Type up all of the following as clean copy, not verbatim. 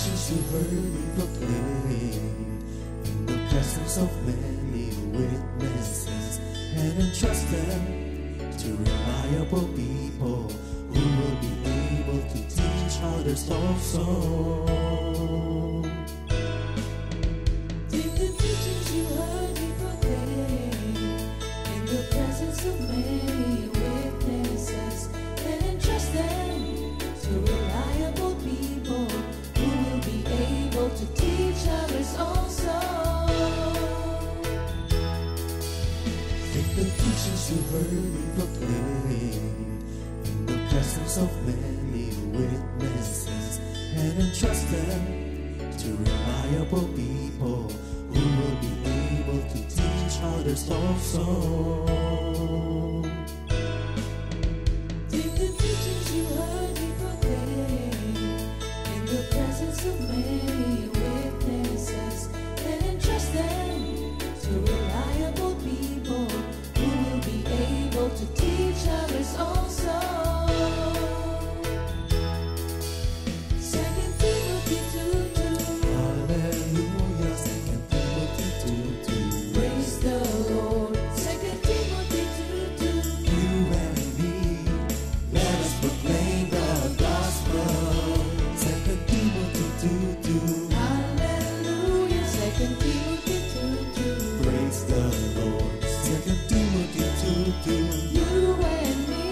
teachings you heard me proclaim in the presence of many witnesses, and entrust them to reliable people who will be able to teach others also. Take the teachings you heard me proclaim in the presence of many witnesses, and entrust them to reliable people who will be able to teach others also. Take the teachings you heard me proclaim in the presence of many witnesses, and entrust them to reliable people who will be able to teach others also. Take the teachings you heard me proclaim in the presence of many witnesses, and entrust them to reliable people who will be able to teach others also. 2 Timothy 2:2. Hallelujah, 2 Timothy 2:2. Praise the Lord. 2 Timothy 2:2. You and me, let us proclaim the gospel. 2 Timothy 2:2. Hallelujah. 2 Timothy 2:2. Praise the Lord. 2 Timothy 2:2. You and me,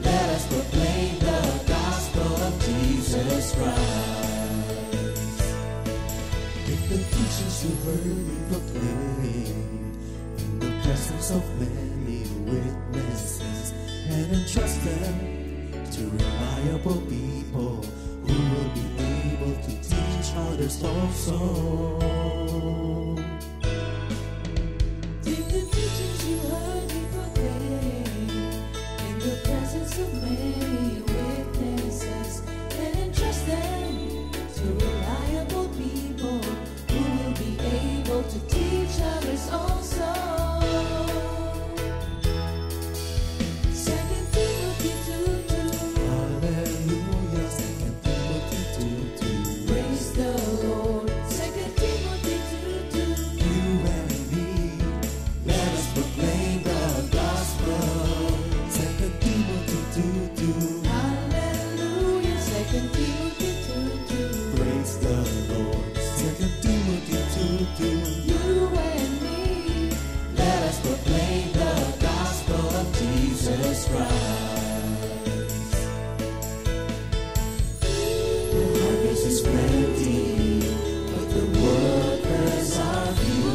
Let us proclaim the gospel of Jesus Christ. Take the teachings you heard me proclaim in the presence of many witnesses, and entrust them to reliable people who will be able to teach others also. take the teachings you heard me proclaim in the presence of many witnesses, and entrust them to reliable people who will be able to teach others also. 2 Timothy 2:2. Hallelujah, 2 Timothy 2:2. Praise the Lord. 2 Timothy 2:2. You and me, let us proclaim the gospel. 2 Timothy 2:2. Hallelujah. 2 Timothy 2:2. Praise the Lord. 2 Timothy 2:2. You and me, Let us proclaim the gospel of Jesus Christ. The harvest is plenty, but the workers are few.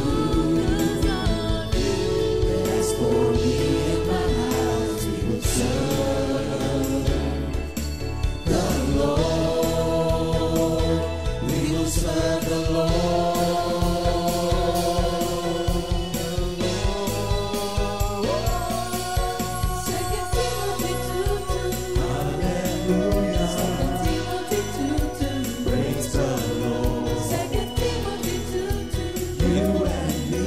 But as for me and my house, we will serve the Lord. We will serve the Lord. 2 Timothy 2:2. Hallelujah. 2 Timothy 2:2. Praise the Lord. 2 Timothy 2:2. You and me,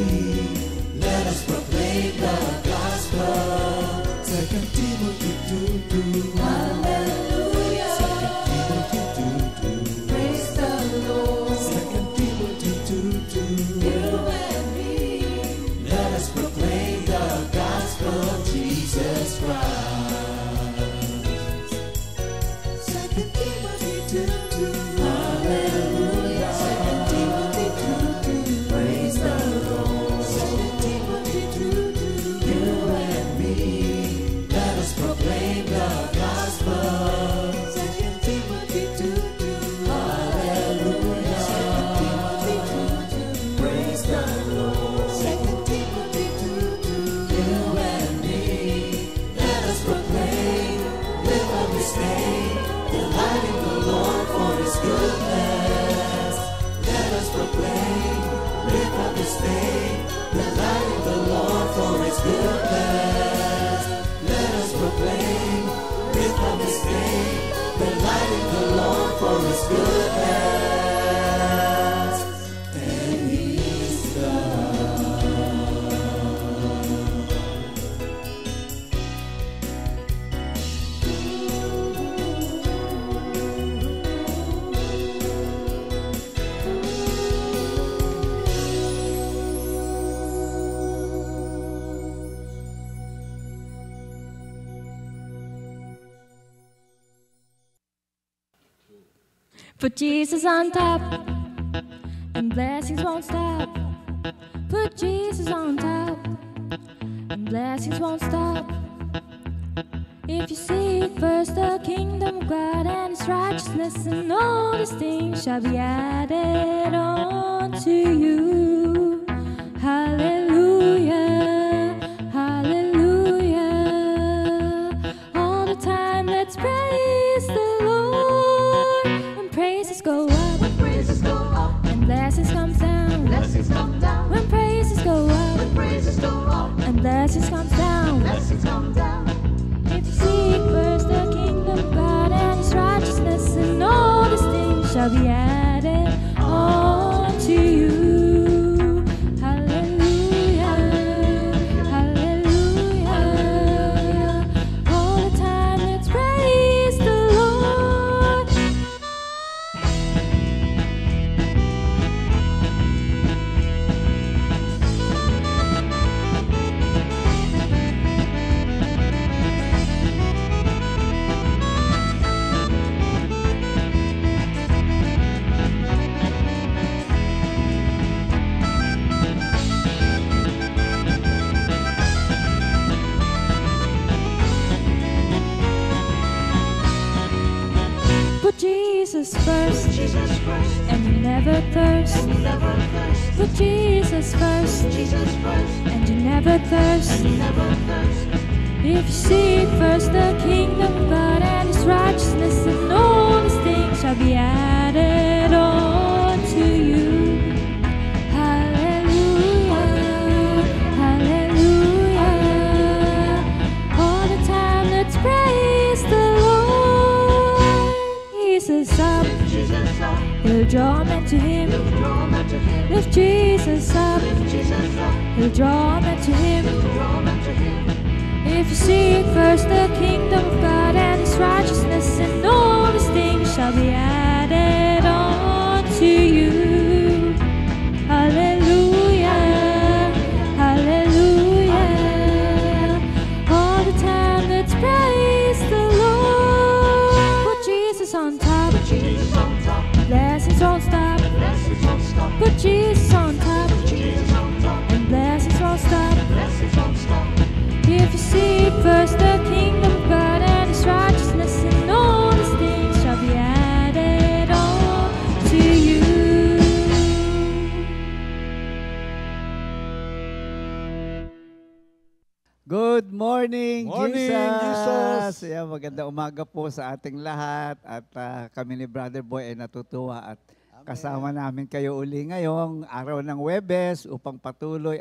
let us proclaim the gospel. 2 Timothy 2:2. Hallelujah. 2 Timothy 2:2. Praise the Lord. 2 Timothy 2:2. You and me, Let us proclaim the gospel of Jesus Christ. 2 Timothy 2:2. Hallelujah. 2 Timothy 2:2. Praise the Lord. 2 Timothy 2:2. You and me, let us proclaim the gospel. 2 Timothy 2:2. Hallelujah. 2 Timothy 2:2. Praise the Lord. 2 Timothy 2:2. You and me, let us proclaim, live up His name, delighting the Lord for His goodness. Let us proclaim, live up His name, delighting the Lord for His goodness. Let us proclaim, live up His name, delighting the Lord for His goodness. And He's God. Put Jesus on top, and blessings won't stop. Put Jesus on top, and blessings won't stop. If you seek first the kingdom of God and His righteousness, and all these things shall be added on to you. Hallelujah, hallelujah. All the time, let's praise the Lord. When praises go up, and blessings come down. When praises go up, and blessings come down. If you seek first the kingdom of God and His righteousness, and all these things shall be added on to you. Hallelujah, hallelujah. All the time, let's praise the Lord. Put Jesus first, and you never thirst. Put Jesus first, and you never thirst. If you seek first the kingdom of God and His righteousness, and all these things shall be added on to you. Hallelujah, hallelujah. All the time, let's praise the Lord. Jesus up, He'll draw men to Him. Lift Jesus up, He'll draw men to Him. If you seek first the kingdom of God and His righteousness, and all these things shall be added on to you. Hallelujah, hallelujah. All the time, let's praise the Lord. Put Jesus on top, blessings won't stop. Put Jesus on top, and blessings won't stop. If you seek first the kingdom of God and His righteousness, and all these things shall be added on to you. Good morning, Morning, Jesus! Ayan, magandang umaga po sa ating lahat at kami ni Brother Boy ay natutuwa at kasama namin kayo uli ngayong araw ng Huwebes upang patuloy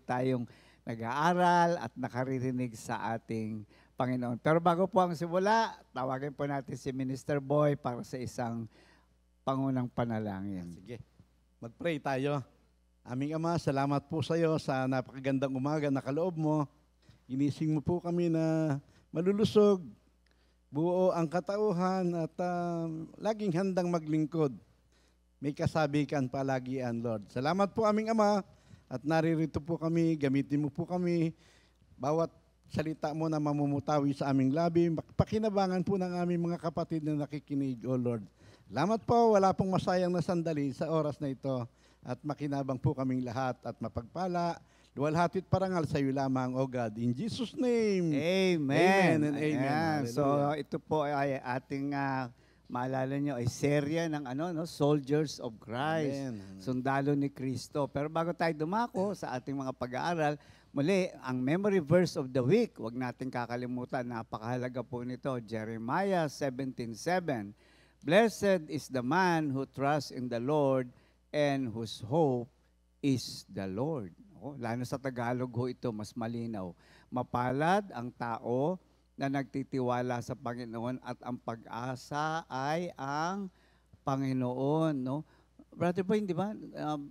tayong nag-aaral at nakaririnig sa ating Panginoon. Pero bago po ang simula, tawagin po natin si Minister Boy para sa isang pangunang panalangin. Sige, mag-pray tayo. Aming Ama, salamat po sa iyo sa napakagandang umaga na kaloob mo. Ginising mo po kami na malulusog, buo ang katauhan at laging handang maglingkod. May kasabikan palagian, Lord. Salamat po aming Ama at naririto po kami, gamitin mo po kami. Bawat salita mo na mamumutawi sa aming labi, pakinabangan po ng aming mga kapatid na nakikinig, O Lord. Salamat po, wala pong masayang na sandali sa oras na ito at makinabang po kaming lahat at mapagpala. Luwalhatit parangal sa iyo lamang, O God. In Jesus' name. Amen. Amen and amen. Ayan. So ito po ay ating maalala nyo ay serya ng Soldiers of Christ, Amen. sundalo ni Kristo. Pero bago tayo dumako sa ating mga pag-aaral, muli, ang memory verse of the week, huwag natin kakalimutan, napakahalaga po nito, Jeremiah 17:7. Blessed is the man who trusts in the Lord and whose hope is the Lord. Lalo sa Tagalog ho ito, mas malinaw. Mapalad ang tao na nagtitiwala sa Panginoon at ang pag-asa ay ang Panginoon. No? Brother Boy, di ba,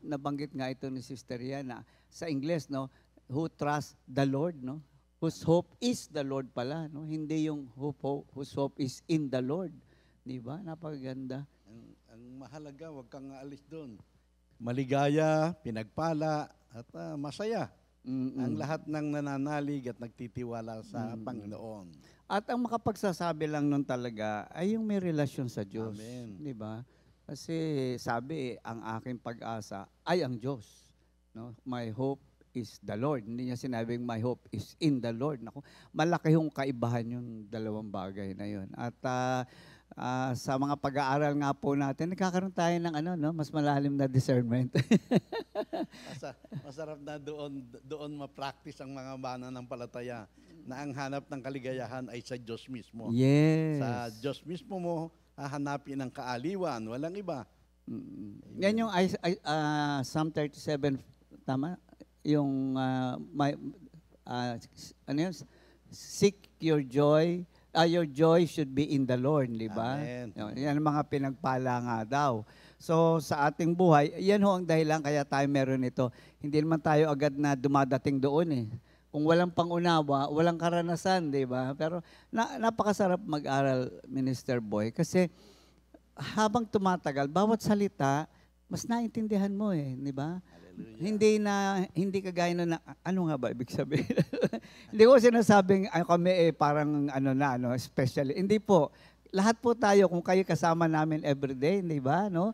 nabanggit nga ito ni Sister Yana sa Ingles, no? Who trust the Lord, no? Whose hope is the Lord pala. No? Hindi yung whose hope is in the Lord. Di ba? Napakaganda. Ang mahalaga, huwag kang aalis doon. Maligaya, pinagpala, at masaya. Ang lahat ng nananalig at nagtitiwala sa Panginoon. At ang makapagsasabi lang nun talaga ay yung may relasyon sa Diyos. Amen. Di ba? Kasi sabi, ang aking pag-asa ay ang Diyos. No? My hope is the Lord. Hindi niya sinabing my hope is in the Lord. Naku, malaki yung kaibahan yung dalawang bagay na yun. At sa mga pag-aaral nga po natin, nagkakaroon tayo ng mas malalim na discernment. Masarap na doon ma-practice ang mga mananampalataya na ang hanap ng kaligayahan ay sa Diyos mismo. Yes. Sa Diyos mismo mo hahanapin ang kaaliwan, walang iba. Yan yung Psalm 37, tama? Yung ano yun? Seek your joy should be in the Lord, di ba? Amen. Yan ang mga pinagpala nga daw. So sa ating buhay, yan ho ang dahilan kaya tayo meron ito. Hindi naman tayo agad na dumadating doon eh. Kung walang pangunawa, walang karanasan, di ba? Pero napakasarap mag-aral, Minister Boy, kasi habang tumatagal, bawat salita, mas naintindihan mo eh, di ba? Hindi kagaya na ano nga ba ibig sabihin? Hindi ko sinasabing kami parang especially. Hindi po. Lahat po tayo, kung kayo kasama namin everyday, di ba? No?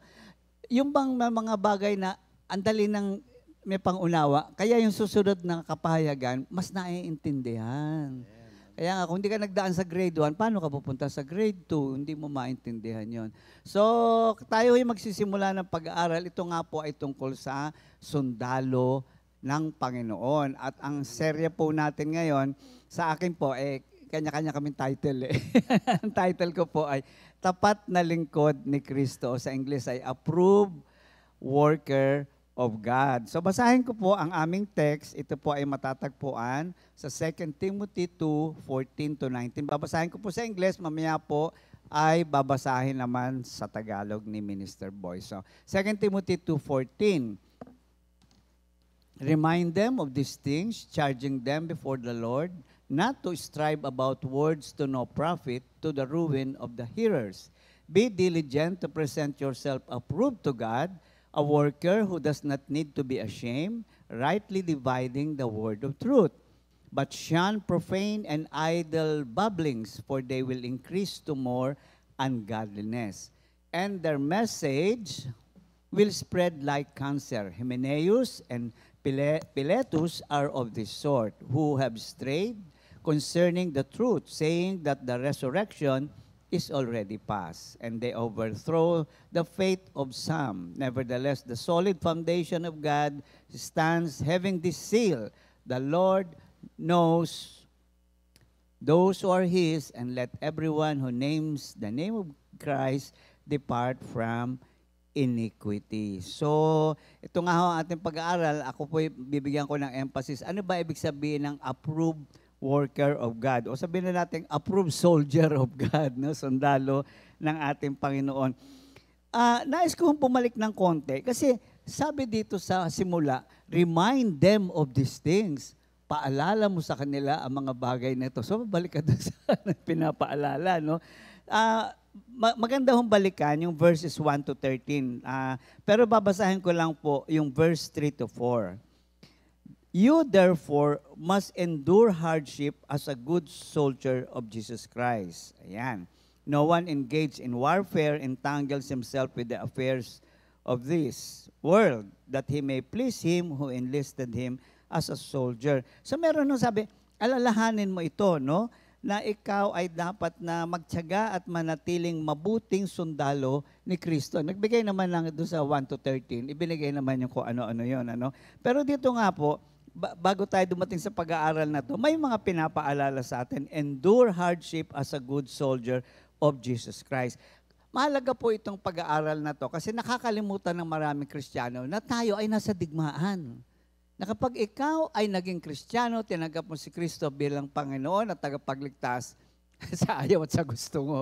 Yung bang mga bagay na andali ng may pangunawa, kaya yung susunod na kapahayagan, mas naiintindihan. Kaya nga, kung hindi ka nagdaan sa grade 1, paano ka pupunta sa grade 2? Hindi mo maintindihan yon. So, tayo ay magsisimula ng pag-aaral. Ito nga po ay tungkol sa sundalo ng Panginoon. At ang serye po natin ngayon, sa akin po, kanya-kanya kaming title. Ang title ko po ay Tapat na Lingkod ni Kristo. Sa English ay Approved Worker of God. So basahin ko po ang aming text. Ito po ay matatagpuan sa 2 Timothy 2:14-19. Babasahin ko po sa English, mamaya po ay babasahin naman sa Tagalog ni Minister Boy. So 2 Timothy 2:14. Remind them of these things, charging them before the Lord, not to strive about words to no profit, to the ruin of the hearers. Be diligent to present yourself approved to God, a worker who does not need to be ashamed, rightly dividing the word of truth. But shun profane and idle babblings, for they will increase to more ungodliness. And their message will spread like cancer. Hymenaeus and Philetus are of this sort, who have strayed concerning the truth, saying that the resurrection is already past, and they overthrow the faith of some. Nevertheless, the solid foundation of God stands, having this seal: the Lord knows those who are His, and let everyone who names the name of Christ depart from iniquity. So, ito nga ho ang ating pag-aaral. Ako po bibigyan ko ng emphasis. Ano ba ibig sabihin ng approved worker of God? O sabihin na natin, approved soldier of God, no? Sundalo ng ating Panginoon. Nais kong bumalik ng konti kasi sabi dito sa simula, remind them of these things. Paalala mo sa kanila ang mga bagay na ito. So, balik ka doon sa pinapaalala, no? Maganda hong balikan yung verses 1 to 13. Pero babasahin ko lang po yung verse 3 to 4. You therefore must endure hardship as a good soldier of Jesus Christ. Ayan. No one engaged in warfare entangles himself with the affairs of this world, that he may please him who enlisted him as a soldier. So meron nung sabi, alalahanin mo ito, no? Na ikaw ay dapat na magtiyaga at manatiling mabuting sundalo ni Kristo. Nagbigay naman lang doon sa 1 to 13, ibinigay naman yung kung ano-ano yun. Ano? Pero dito nga po, bago tayo dumating sa pag-aaral na to, may mga pinapaalala sa atin. Endure hardship as a good soldier of Jesus Christ. Mahalaga po itong pag-aaral na to kasi nakakalimutan ng maraming Kristiyano na tayo ay nasa digmaan. Na kapag ikaw ay naging Kristiyano, tinanggap mo si Kristo bilang Panginoon at tagapagligtas, sa ayaw at sa gusto mo.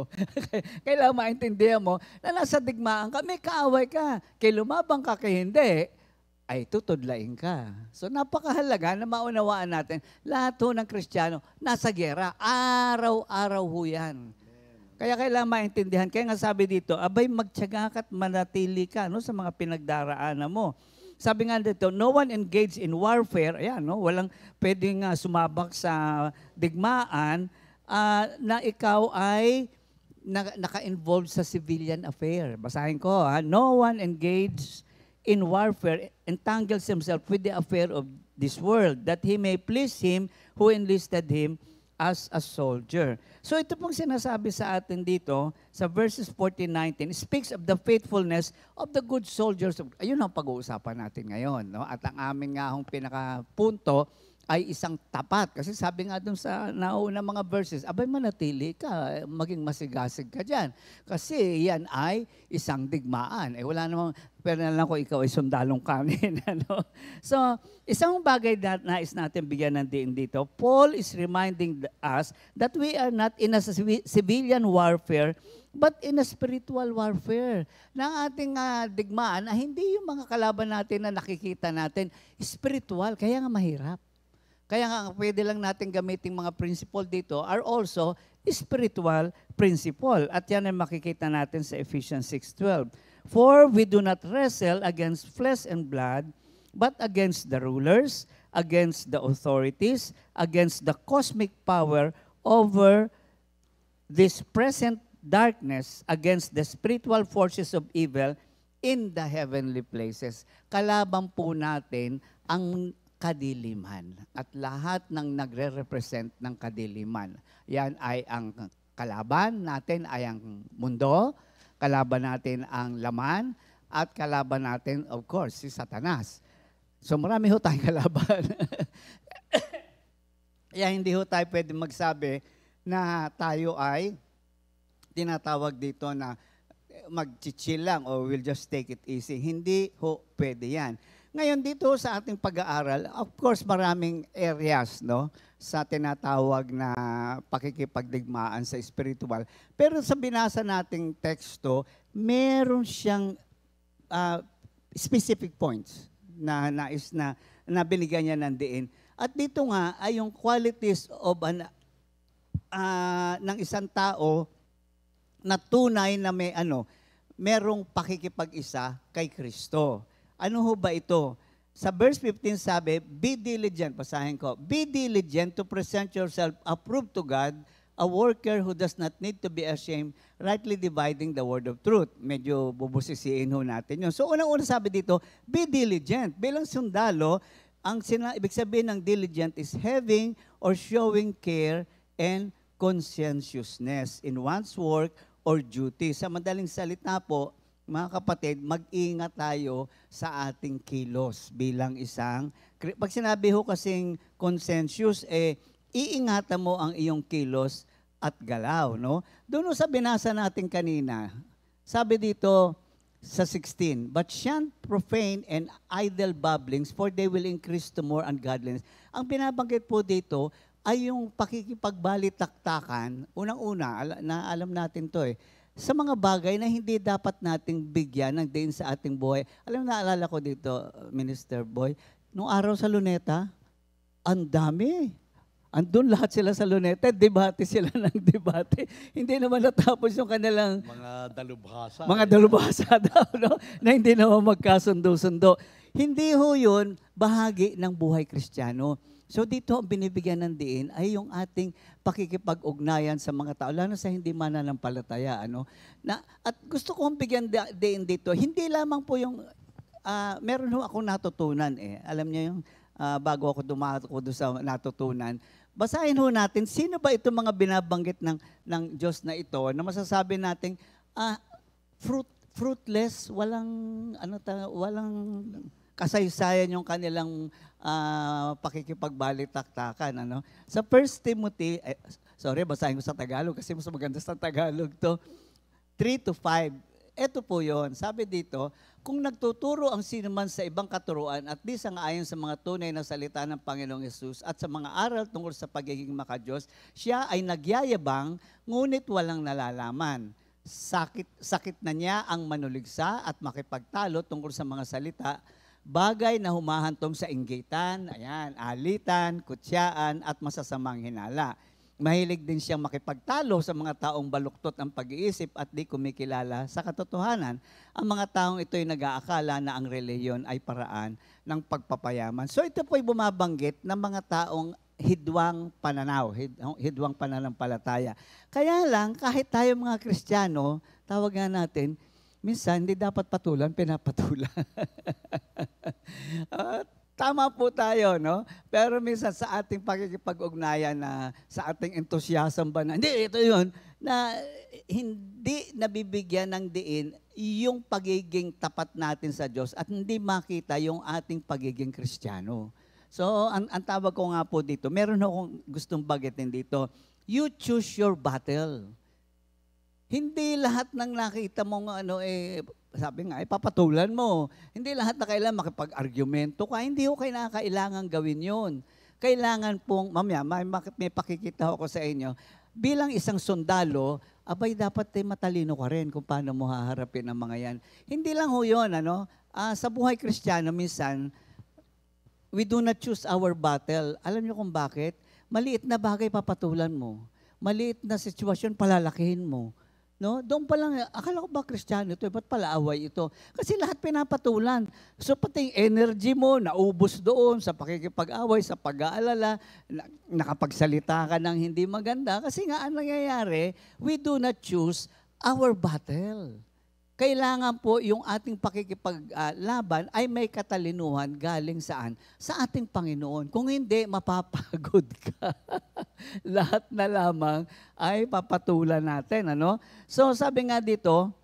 Kailangan maintindihan mo na nasa digmaan ka, may kaaway ka. Kay lumabang ka, kay hindi, ay tutudlain ka. So napakahalaga na maunawaan natin, lahat ho ng Kristiyano nasa giyera, araw-araw ho yan. Kaya kailangan maintindihan. Kaya nga sabi dito, abay magtiyaga ka at manatili ka no, sa mga pinagdaraanan mo. Sabi nga dito, no one engaged in warfare, ayan, no, walang pwedeng sumabak sa digmaan na ikaw ay naka-involved sa civilian affair. Basahin ko, ha? No one engaged in warfare entangles himself with the affair of this world, that he may please him who enlisted him as a soldier. So ito pong sinasabi sa atin dito, sa verses 14-19, speaks of the faithfulness of the good soldiers. Ayun ang pag-uusapan natin ngayon. No? At ang amin nga hong pinakapunto ay isang tapat. Kasi sabi nga dun sa nauna mga verses, abay manatili ka, maging masigasig ka dyan. Kasi yan ay isang digmaan. Wala namang, pero na lang kung ikaw ay sundalong kanin. Ano? So, isang bagay na nais natin bigyan ng diin dito, Paul is reminding us that we are not in a civilian warfare, but in a spiritual warfare. Na ang ating digmaan, hindi yung mga kalaban natin na nakikita natin, spiritual, kaya nga mahirap. Kaya nga, pwede lang natin gamitin mga principle dito are also spiritual principle. At yan ay makikita natin sa Ephesians 6:12. For we do not wrestle against flesh and blood, but against the rulers, against the authorities, against the cosmic power over this present darkness, against the spiritual forces of evil in the heavenly places. Kalaban po natin ang kadiliman at lahat ng nagre-represent ng kadiliman. Yan ay ang kalaban natin ay ang mundo, kalaban natin ang laman, at kalaban natin, of course, si Satanas. So marami ho tayong kalaban. Kaya hindi ho tayo pwede magsabi na tayo ay tinatawag dito na mag-chill lang or we'll just take it easy. Hindi ho pwede yan. Ngayon dito sa ating pag-aaral, of course maraming areas no sa tinatawag na pakikipagdigmaan sa spiritual. Pero sa binasa nating teksto, meron siyang specific points na nais na binigyan niya ng diin. At dito nga ay yung qualities of ng isang tao na tunay na merong pakikipag-isa kay Kristo. Ano ho ba ito? Sa verse 15 sabi, be diligent, basahin ko, be diligent to present yourself approved to God, a worker who does not need to be ashamed, rightly dividing the word of truth. Medyo bubusisiin ho natin yun. So unang-una sabi dito, be diligent. Bilang sundalo, ang ibig sabihin ng diligent is having or showing care and conscientiousness in one's work or duty. Sa madaling salita po, mga kapatid, mag-ingat tayo sa ating kilos bilang isang, pag sinabi ho kasing conscientious, iingatan mo ang iyong kilos at galaw, no? Doon sa binasa natin kanina, sabi dito sa 16, but shun profane and idle babblings, for they will increase to more ungodliness. Ang binabanggit po dito ay yung pakikipagbalitaktakan, unang-una, alam natin to sa mga bagay na hindi dapat nating bigyan ng diin sa ating buhay. Alam mo, naalala ko dito, Minister Boy, nung araw sa Luneta, ang dami. Andun lahat sila sa Luneta, debate sila ng debate. Hindi naman natapos yung kanilang Mga dalubhasa. mga dalubhasa daw, no? Na hindi naman magkasundo-sundo. Hindi ho yun bahagi ng buhay Kristiyano. So dito ang binibigyan ng diin ay yung ating pakikipag-ugnayan sa mga tao, lalo sa hindi mananampalataya. At gusto kong bigyan diin dito, hindi lamang po yung, meron ho akong natutunan Alam niyo yung, bago ako dumako doon sa natutunan, basahin ho natin, sino ba itong mga binabanggit ng Diyos na ito, na masasabi natin, fruitless, walang kasaysayan yung kanilang pakikipagbalitaktakan. Sa 1 Timothy, basahin ko sa Tagalog kasi mas maganda sa Tagalog to, 3-5. Ito po yon. Sabi dito, kung nagtuturo ang sinuman sa ibang katuruan at di sang-ayon sa mga tunay na salita ng Panginoong Yesus at sa mga aral tungkol sa pagiging makadiyos, siya ay nagyayabang, ngunit walang nalalaman. Sakit na niya ang manuligsa at makipagtalo tungkol sa mga salita, bagay na humahantong sa inggitan, alitan, kutsiyaan, at masasamang hinala. Mahilig din siyang makipagtalo sa mga taong baluktot ang pag-iisip at di kumikilala sa katotohanan. Ang mga taong ito'y nag-aakala na ang reliyon ay paraan ng pagpapayaman. So ito po'y bumabanggit ng mga taong hidwang pananaw, hidwang pananampalataya. Kaya lang, kahit tayo mga Kristiyano, tawag nga natin, minsan hindi dapat patulan, pinapatulan. Tama po tayo, no? Pero minsan sa ating pakikipag-ugnayan na sa ating enthusiasm ba na, hindi, ito yun, na hindi nabibigyan ng diin yung pagiging tapat natin sa Diyos at hindi makita yung ating pagiging Kristiyano. So, ang tawag ko nga po dito, meron akong gustong bagitin dito, you choose your battle. Hindi lahat ng nakita mong sabi nga, papatulan mo. Hindi lahat na kailangan makipag-argumento ka. Hindi ko kailangan gawin yun. Kailangan pong, mamaya, may pakikita ako sa inyo, bilang isang sundalo, abay dapat matalino ka rin kung paano mo haharapin ang mga yan. Hindi lang ho yun, sa buhay Kristiyano, minsan, we do not choose our battle. Alam niyo kung bakit? Maliit na bagay papatulan mo. Maliit na sitwasyon palalakihin mo. No? Doon pa lang, akala ko ba Kristiyano ito? Ba't pala away ito? Kasi lahat pinapatulan. So pati yung energy mo, naubos doon sa pakikipag-away, sa pag-aalala, nakapagsalita ka ng hindi maganda. Kasi nga, ang nangyayari, we do not choose our battle. Kailangan po yung ating pakikipaglaban ay may katalinuhan galing saan? Sa ating Panginoon. Kung hindi, mapapagod ka. Lahat na lamang ay papatulan natin. So sabi nga dito,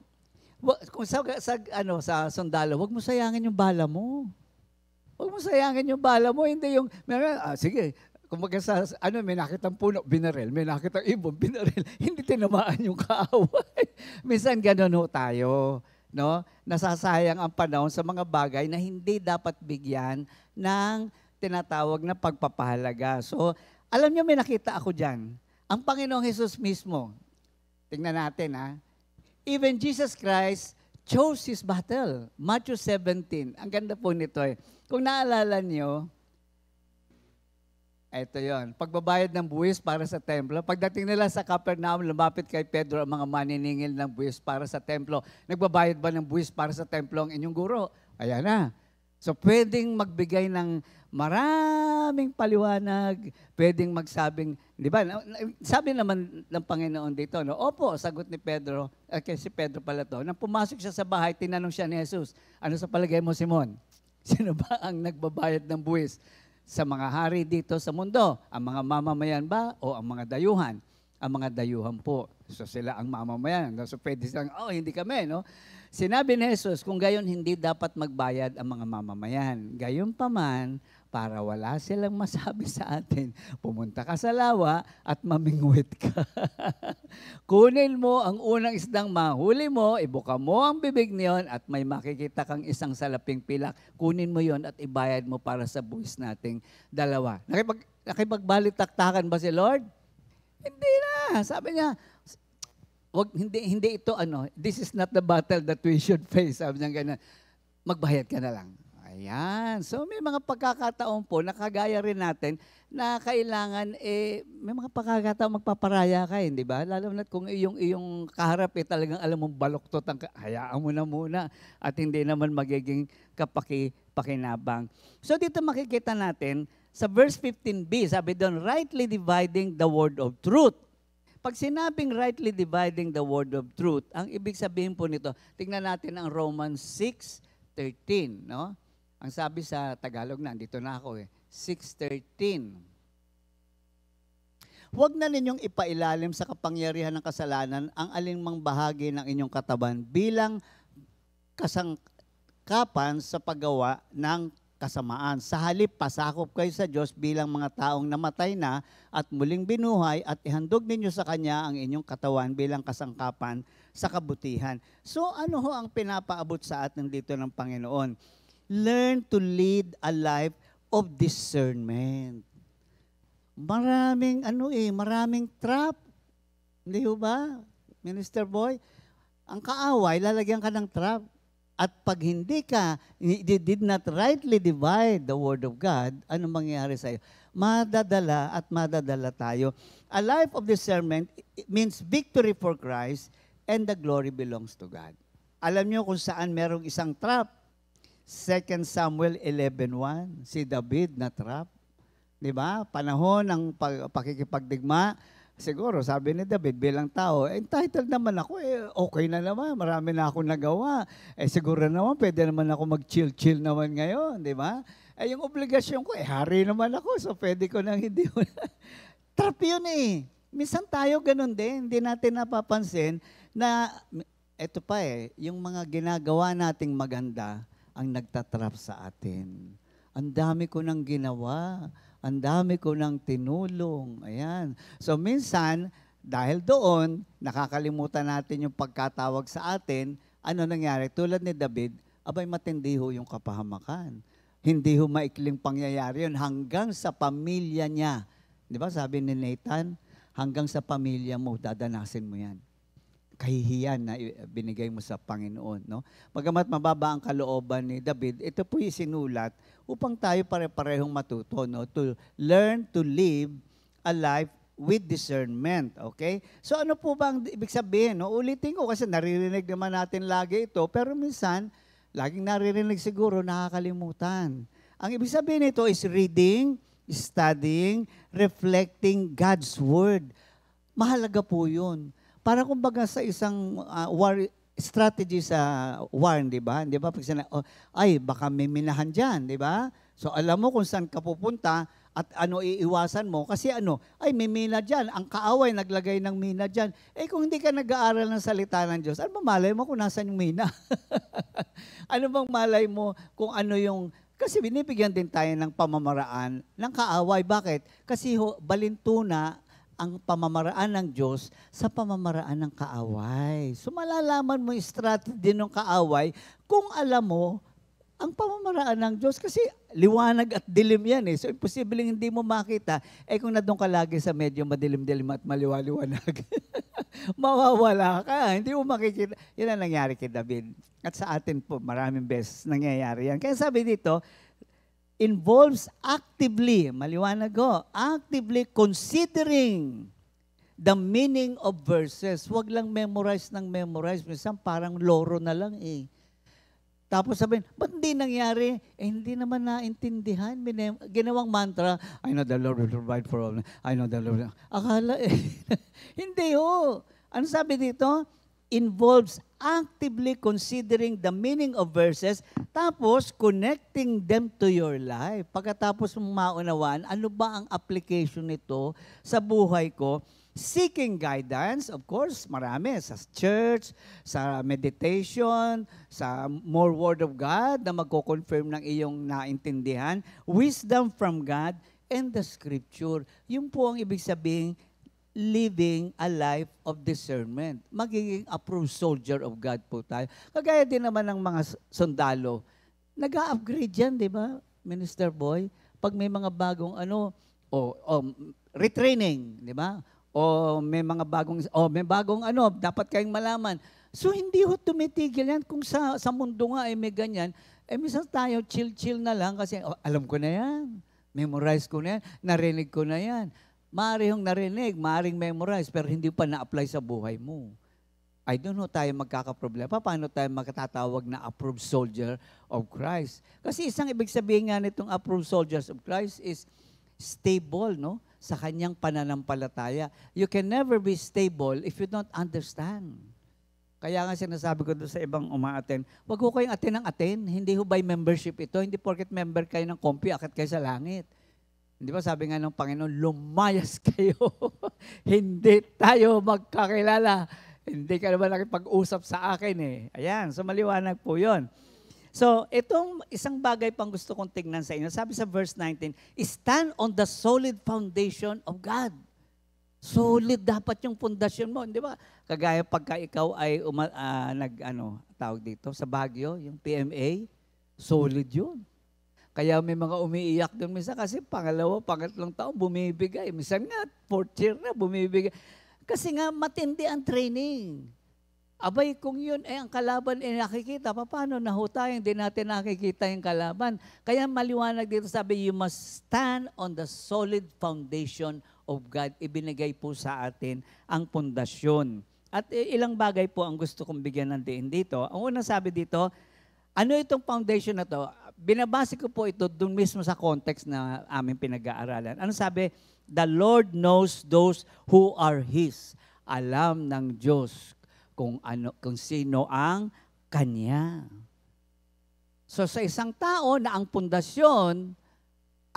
kung sa sundalo, huwag mo sayangin yung bala mo. Huwag mo sayangin yung bala mo. Hindi yung, sige, kumbaga may nakitang puno, binaril. May nakitang ibon, binaril. Hindi tinamaan yung kaaway. Minsan ganun ho tayo. No? Nasasayang ang panahon sa mga bagay na hindi dapat bigyan ng tinatawag na pagpapahalaga. So, alam niyo, may nakita ako dyan. Ang Panginoong Hesus mismo, tingnan natin even Jesus Christ chose His battle. Matthew 17. Ang ganda po nito Kung naalala niyo, ito yon. Pagbabayad ng buwis para sa templo. Pagdating nila sa Capernaum, lumapit kay Pedro ang mga maniningil ng buwis para sa templo. Nagbabayad ba ng buwis para sa templo ang inyong guro? Ayan na. So pwedeng magbigay ng maraming paliwanag, pwedeng magsabing, di ba? Sabi naman ng Panginoon dito, opo, sagot ni Pedro, si Pedro pala to, nang pumasok siya sa bahay, tinanong siya ni Jesus, ano sa palagay mo, Simon? Sino ba ang nagbabayad ng buwis? Sa mga hari dito sa mundo, ang mga mamamayan ba o ang mga dayuhan? Ang mga dayuhan po. So sila ang mamamayan. So pwede silang, hindi kami, no? Sinabi ni Jesus, kung gayon hindi dapat magbayad ang mga mamamayan. Gayon pa man, para wala silang masabi sa atin, pumunta ka sa lawa at mamingwit ka. Kunin mo ang unang isdang mahuli mo, ibuka mo ang bibig niyon at may makikita kang isang salaping pilak. Kunin mo yon at ibayad mo para sa buwis nating dalawa. Nakipagbalitaktakan ba si Lord? Hindi na. Sabi niya, hindi ito this is not the battle that we should face. Sabi niya ganun, magbayad ka na lang. Ayan. So may mga pagkakataon po, nakagaya rin natin, na kailangan, may mga pagkakataon magpaparaya ka, di ba? Lalo na kung iyong kaharap, talagang alam mong baloktot, hayaan mo na muna at hindi naman magiging pakinabang. So dito makikita natin, sa verse 15b, sabi doon, rightly dividing the word of truth. Pag sinabing rightly dividing the word of truth, ang ibig sabihin po nito, tingnan natin ang Romans 6:13, no? Ang sabi sa Tagalog nandito na ako 6:13. Huwag na ninyong ipailalim sa kapangyarihan ng kasalanan ang alinmang bahagi ng inyong katawan bilang kasangkapan sa paggawa ng kasamaan. Sa halip, pasakop kayo sa Diyos bilang mga taong namatay na at muling binuhay at ihandog ninyo sa Kanya ang inyong katawan bilang kasangkapan sa kabutihan. So ano ho ang pinapaabot sa atin dito ng Panginoon? Learn to lead a life of discernment. Maraming maraming trap. Hindi ba, Minister Boy? Ang kaaway, lalagyan ka ng trap. At pag hindi ka, did not rightly divide the Word of God, ano mangyayari sa'yo? Madadala at madadala tayo. A life of discernment means victory for Christ and the glory belongs to God. Alam niyo kung saan merong isang trap? 2 Samuel 11:1, si David na trap. Di ba? Panahon ng pakikipagdigma. Siguro, sabi ni David, bilang tao, entitled naman ako, okay na naman, marami na akong nagawa. Siguro naman, pwede naman ako mag-chill-chill naman ngayon, di ba? Yung obligasyon ko, hari naman ako, so pwede ko nang hindi mo na. Trap yun eh. Minsan tayo ganun din, hindi natin napapansin na, eto pa yung mga ginagawa nating maganda, ang nagtatrap sa atin. Ang dami ko nang ginawa. Ang dami ko nang tinulong. Ayan. So minsan, dahil doon, nakakalimutan natin yung pagkatawag sa atin, ano nangyari? Tulad ni David, abay matindi ho yung kapahamakan. Hindi ho maikling pangyayari yun hanggang sa pamilya niya. Di ba sabi ni Nathan, hanggang sa pamilya mo, dadanasin mo yan. Kahihiyan na binigay mo sa Panginoon. No? Bagamat mababa ang kalooban ni David, ito po yung sinulat upang tayo pare-parehong matuto. No? To learn to live a life with discernment. Okay? So ano po ba ang ibig sabihin? No? Ulitin ko kasi naririnig naman natin lagi ito, pero minsan, laging naririnig siguro, nakakalimutan. Ang ibig sabihin nito is reading, studying, reflecting God's Word. Mahalaga po yun. Para kumbaga sa isang war strategy sa war, di ba? Di ba? Pag ay, baka may minahan dyan, di ba? So alam mo kung saan ka pupunta at ano iiwasan mo. Kasi ay may mina dyan. Ang kaaway naglagay ng mina dyan. Kung hindi ka nag-aaral ng salita ng Diyos, ano ba malay mo kung nasan yung mina? Ano bang malay mo kung ano yung... Kasi binibigyan din tayo ng pamamaraan ng kaaway. Bakit? Kasi balintuna ang pamamaraan ng Diyos sa pamamaraan ng kaaway. So malalaman mo yung strategy ng kaaway kung alam mo ang pamamaraan ng Diyos. Kasi liwanag at dilim yan eh. So imposibleng hindi mo makita. Kung nandun ka lagi sa medyo madilim-dilim at maliwaliwanag, mawawala ka. Hindi mo makikita. Yan ang nangyari kay David. At sa atin po, maraming beses nangyayari yan. Kaya sabi dito, involves actively, maliwanag ko, actively considering the meaning of verses. Huwag lang memorize ng memorize. Minsan parang loro na lang eh. Tapos sabihin, ba't hindi nangyari? Hindi naman naintindihan. Ginawang mantra, I know the Lord will provide for all. I know the Lord. Akala hindi ho. Ano sabi dito? Involves actively considering the meaning of verses, tapos connecting them to your life. Pagkatapos mong maunawaan, ano ba ang application nito sa buhay ko? Seeking guidance, of course, marami. Sa church, sa meditation, sa more Word of God na magko-confirm ng iyong naintindihan. Wisdom from God and the Scripture. Yun po ang ibig sabihin, living a life of discernment. Magiging approved soldier of God po tayo. Kagaya din naman ng mga sundalo. Nag-a-upgrade yan, di ba, Minister Boy? Pag may mga bagong retraining, di ba? O may mga bagong dapat kayong malaman. So hindi ho tumitigil yan. Kung sa mundo nga may ganyan, minsan tayo chill-chill na lang kasi alam ko na yan. Memorize ko na yan. Narinig ko na yan. Maaari yung narinig, maaaring memorize, pero hindi pa na-apply sa buhay mo. I don't know tayo magkakaproblema. Paano tayo magkatatawag na approved soldier of Christ? Kasi isang ibig sabihin nga nitong approved soldiers of Christ is stable, no? Sa kanyang pananampalataya. You can never be stable if you don't understand. Kaya nga sinasabi ko doon sa ibang umaaten, wag ko kayong aten ng aten. Hindi ho by membership ito. Hindi porket member kayo ng kompi, akit kayo sa langit. Hindi ba sabi nga ng Panginoon, lumayas kayo. Hindi tayo magkakilala. Hindi ka naman nakipag-usap sa akin eh. Ayan, so maliwanag po yun. So, itong isang bagay pang gusto kong tingnan sa inyo. Sabi sa verse 19, stand on the solid foundation of God. Solid dapat yung pundasyon mo. Di ba? Kagaya pagka ikaw ay tawag dito, sa Baguio, yung PMA, solid yun. Kaya may mga umiiyak doon minsan kasi pangatlong taon bumibigay. Minsan nga, 4th year na bumibigay. Kasi nga matindi ang training. Abay, kung yun ang kalaban nakikita, paano na ho tayo? Hindi natin nakikita yung kalaban. Kaya maliwanag dito sabi, you must stand on the solid foundation of God. Ibinigay po sa atin ang pundasyon. At ilang bagay po ang gusto kong bigyan ng diin dito. Ang unang sabi dito, Ano itong foundation na to? Binabase ko po ito dun mismo sa context na aming pinag-aaralan. Ano sabi? The Lord knows those who are His. Alam ng Diyos kung sino ang Kanya. So sa isang tao na ang pundasyon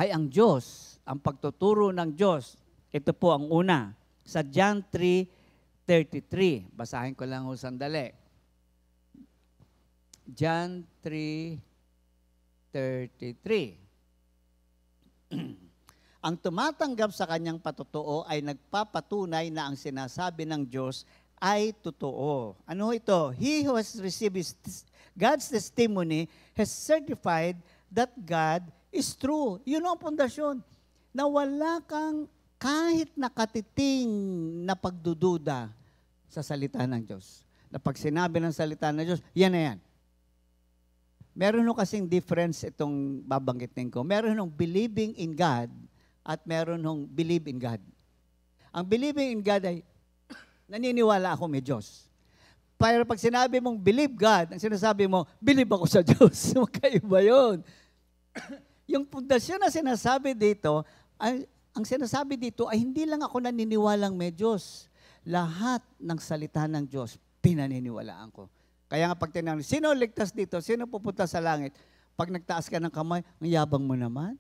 ay ang Diyos, ang pagtuturo ng Diyos, ito po ang una. Sa John 3:33, basahin ko lang ho sandali. John 3:33. Ang tumatanggap sa kanyang patotoo ay nagpapatunay na ang sinasabi ng Diyos ay totoo. Ano ito? He who has received God's testimony has certified that God is true. Yun ang pundasyon. Na wala kang kahit nakatiting na pagdududa sa salita ng Diyos. Na pag sinabi ng salita ng Diyos, yan na yan. Meron nung kasing difference itong babanggitin ko. Meron nung believing in God at meron nung believe in God. Ang believing in God ay naniniwala ako may Diyos. Pero pag sinabi mong believe God, ang sinasabi mo, believe ako sa Diyos. Magkaiba yun. Yung pundasyon na sinasabi dito, ang sinasabi dito ay hindi lang ako naniniwalang may Diyos. Lahat ng salita ng Diyos, pinaniniwalaan ko. Kaya nga pag tinanong, sino ligtas dito? Sino pupunta sa langit? Pag nagtaas ka ng kamay, ang yabang mo naman.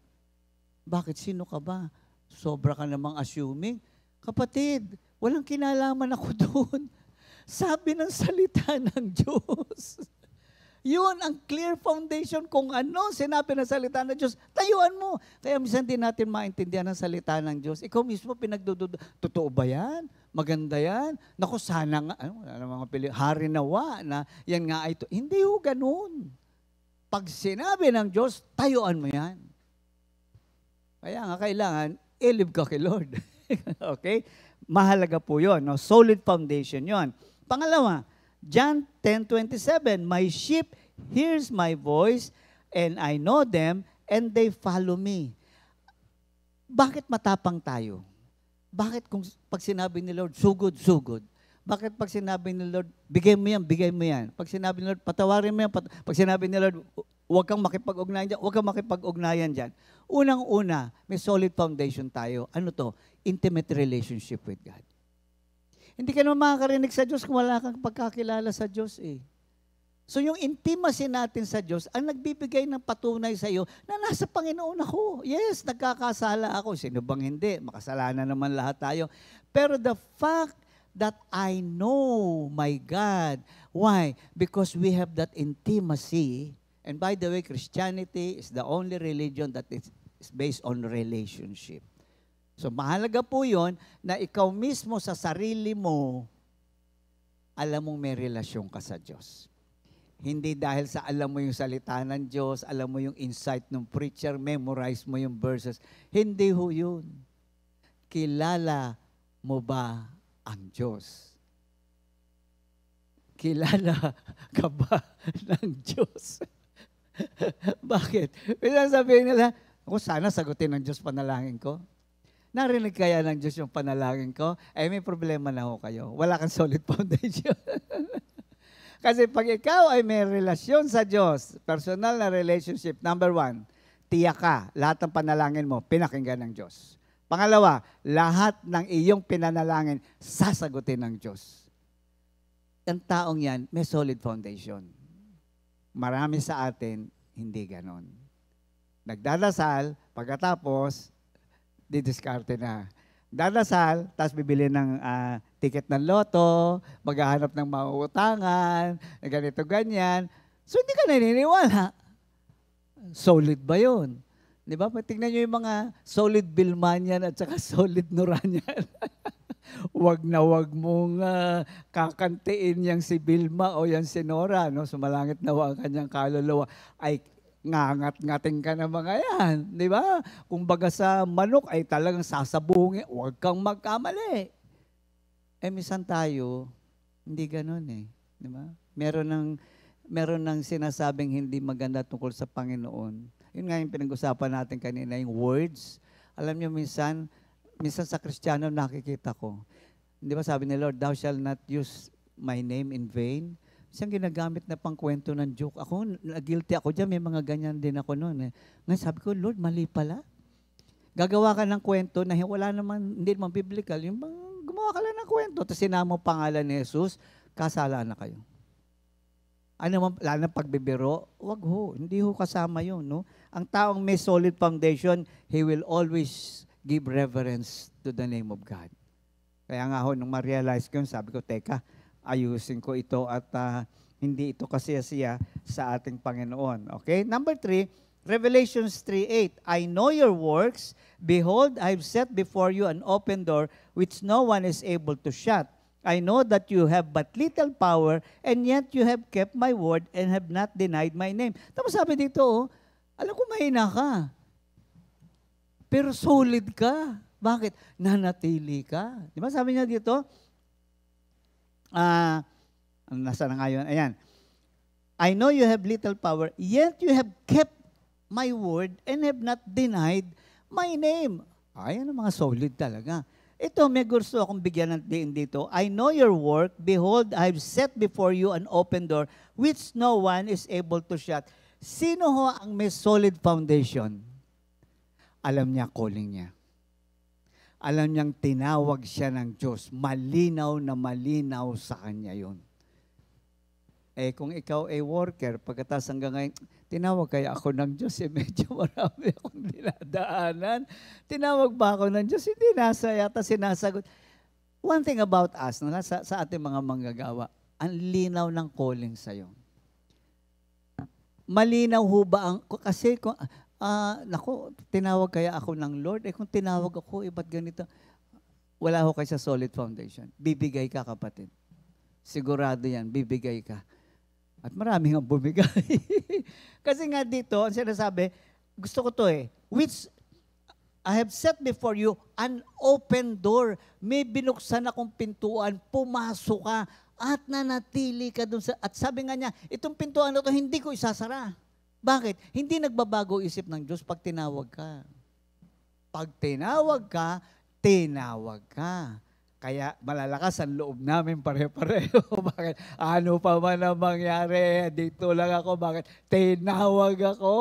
Bakit? Sino ka ba? Sobra ka namang assuming. Kapatid, walang kinalaman ako doon. Sabi ng salita ng Diyos. Yun ang clear foundation kung ano sinabi ng salita ng Diyos. Tayuan mo. Kaya minsan din natin maintindihan ang salita ng Diyos. Ikaw mismo pinagdududo. Totoo ba yan? Maganda yan? Naku, sana nga. Wala namang hari nawa na yan nga ay ito. Hindi ho ganun. Pag sinabi ng Diyos, tayuan mo yan. Kaya nga kailangan, ilib ka kay Lord. Okay? Mahalaga po yun. No? Solid foundation yon. Pangalawa, John 10:27, my sheep hears my voice and I know them and they follow me. Bakit matapang tayo? Bakit kung pag sinabi ni Lord, sugod, sugod? Bakit pag sinabi ni Lord, bigay mo yan, bigay mo yan? Pag sinabi ni Lord, patawarin mo yan, pag sinabi ni Lord, huwag kang makipag-ugnayan dyan, huwag kang makipag-ugnayan dyan. Unang-una, may solid foundation tayo. Ano to? Intimate relationship with God. Hindi ka naman makakarinig sa Diyos kung wala kang pagkakilala sa Diyos eh. So yung intimacy natin sa Diyos, ang nagbibigay ng patunay sa iyo na nasa Panginoon ako. Yes, nagkakasala ako. Sino bang hindi? Makasalanan naman lahat tayo. Pero the fact that I know my God. Why? Because we have that intimacy. And by the way, Christianity is the only religion that is based on relationship. So mahalaga po yun na ikaw mismo sa sarili mo, alam mong may relasyon ka sa Diyos. Hindi dahil sa alam mo yung salita ng Diyos, alam mo yung insight ng preacher, memorize mo yung verses. Hindi ho yun. Kilala mo ba ang Diyos? Kilala ka ba ng Diyos? Bakit? Minsan sabihin nila, ako sana sagutin ng Diyos panalangin ko. Narinig kaya ng Diyos yung panalangin ko? Eh, may problema na ho kayo. Wala kang solid foundation. Kasi pag ikaw ay may relasyon sa Diyos, personal na relationship, number 1, tiyak ka, lahat ng panalangin mo, pinakinggan ng Diyos. Pangalawa, lahat ng iyong pinanalangin, sasagutin ng Diyos. Ang taong yan, may solid foundation. Marami sa atin, hindi ganon. Nagdadasal, pagkatapos, didiskarte na. Dadasal, tapos bibili ng ticket ng loto, maghahanap ng mauutangan, ganito, ganyan. So, hindi ka naniniwala. Solid ba yun? Di ba? Tingnan nyo yung mga solid Bilmanian at saka solid Noranian. Wag na wag mong kakantiin yang si Bilma o yang si Nora, no? Sumalangit na ang kanyang kaluluwa. Ay, ngangat-ngating ka na mga yan, di ba? Kung baga sa manok ay talagang sasabungin, huwag kang magkamali. Eh, minsan tayo, hindi ganun eh. Di ba? Meron ng sinasabing hindi maganda tungkol sa Panginoon. Yun nga yung pinag-usapan natin kanina, yung words. Alam niyo, minsan sa Kristiyano nakikita ko. Di ba sabi ni Lord, thou shall not use my name in vain. Siyang ginagamit na pangkwento ng joke. Ako, guilty ako dyan, may mga ganyan din ako noon. Ngayon sabi ko, Lord, mali pala. Gagawa ka ng kwento na wala naman, hindi naman biblical. Yung gumawa ka lang ng kwento, tapos sinama mo pangalan ni Jesus, kasala na kayo. Ano man, lalo na pagbibiro, wag ho, hindi ho kasama yun. No? Ang taong may solid foundation, he will always give reverence to the name of God. Kaya nga ho, nung ma-realize ko yun, sabi ko, teka, ayusin ko ito at hindi ito kasiya-siya sa ating Panginoon. Okay? Number 3, Revelations 3:8, I know your works. Behold, I have set before you an open door which no one is able to shut. I know that you have but little power, and yet you have kept my word and have not denied my name. Tapos sabi dito, alam ko mahina ka, pero solid ka. Bakit? Nanatili ka. Di ba sabi niya dito? Nasa na nga yun? Ayan. I know you have little power, yet you have kept my word and have not denied my name. Ay, ano mga solid talaga. Ito, may gusto akong bigyan ng diin dito. I know your work. Behold, I have set before you an open door which no one is able to shut. Sino ho ang may solid foundation? Alam niya calling niya. Alam niyang tinawag siya ng Diyos. Malinaw na malinaw sa kanya yun. Kung ikaw ay worker, pagkatapos hanggang ngayon, tinawag kaya ako ng Diyos, medyo marami akong dinadaanan. Tinawag ba ako ng Diyos? Hindi nasa yata sinasagot. One thing about us, sa ating mga manggagawa, ang linaw ng calling sa'yo. Malinaw ho ba ang, kasi kung, naku, tinawag kaya ako ng Lord? Kung tinawag ako, ba't ganito? Wala ho kayo sa solid foundation. Bibigay ka, kapatid. Sigurado yan, bibigay ka. At marami nga bumigay. Kasi nga dito, ang sinasabi, gusto ko to which I have set before you an open door. May binuksan akong pintuan, pumasok ka, at nanatili ka dun sa, at sabi nga niya, itong pintuan na to, hindi ko isasara. Bakit? Hindi nagbabago isip ng Diyos pag tinawag ka. Pag tinawag ka, tinawag ka. Kaya malalakas ang loob namin pare-pareho. Bakit? Ano pa man ang mangyari? Dito lang ako. Bakit? Tinawag ako.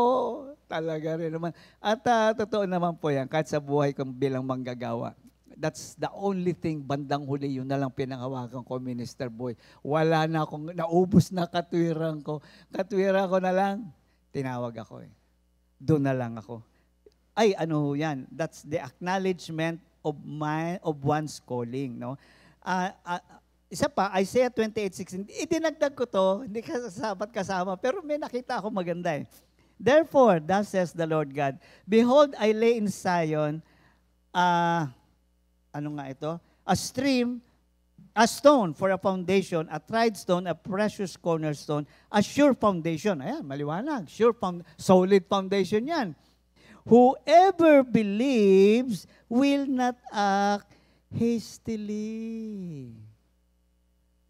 Talaga rin naman. At totoo naman po yan, kahit sa buhay kong bilang manggagawa. That's the only thing, bandang huli, yun na lang pinangawakan ko, Minister Boy. Wala na akong, naubos na katwiran ko. Katwiran ko na lang, tinawag ako Doon na lang ako. Ay, ano yan? That's the acknowledgement of one's calling, no? Isa pa, Isaiah 28:16. Idinagdag ko to, hindi kasama, pero may nakita ako maganda Therefore, thus says the Lord God, behold, I lay in Zion, ano nga ito? A stream, a stone for a foundation, a tried stone, a precious cornerstone, a sure foundation. Ayan, maliwanag. Solid foundation yan. Whoever believes will not act hastily.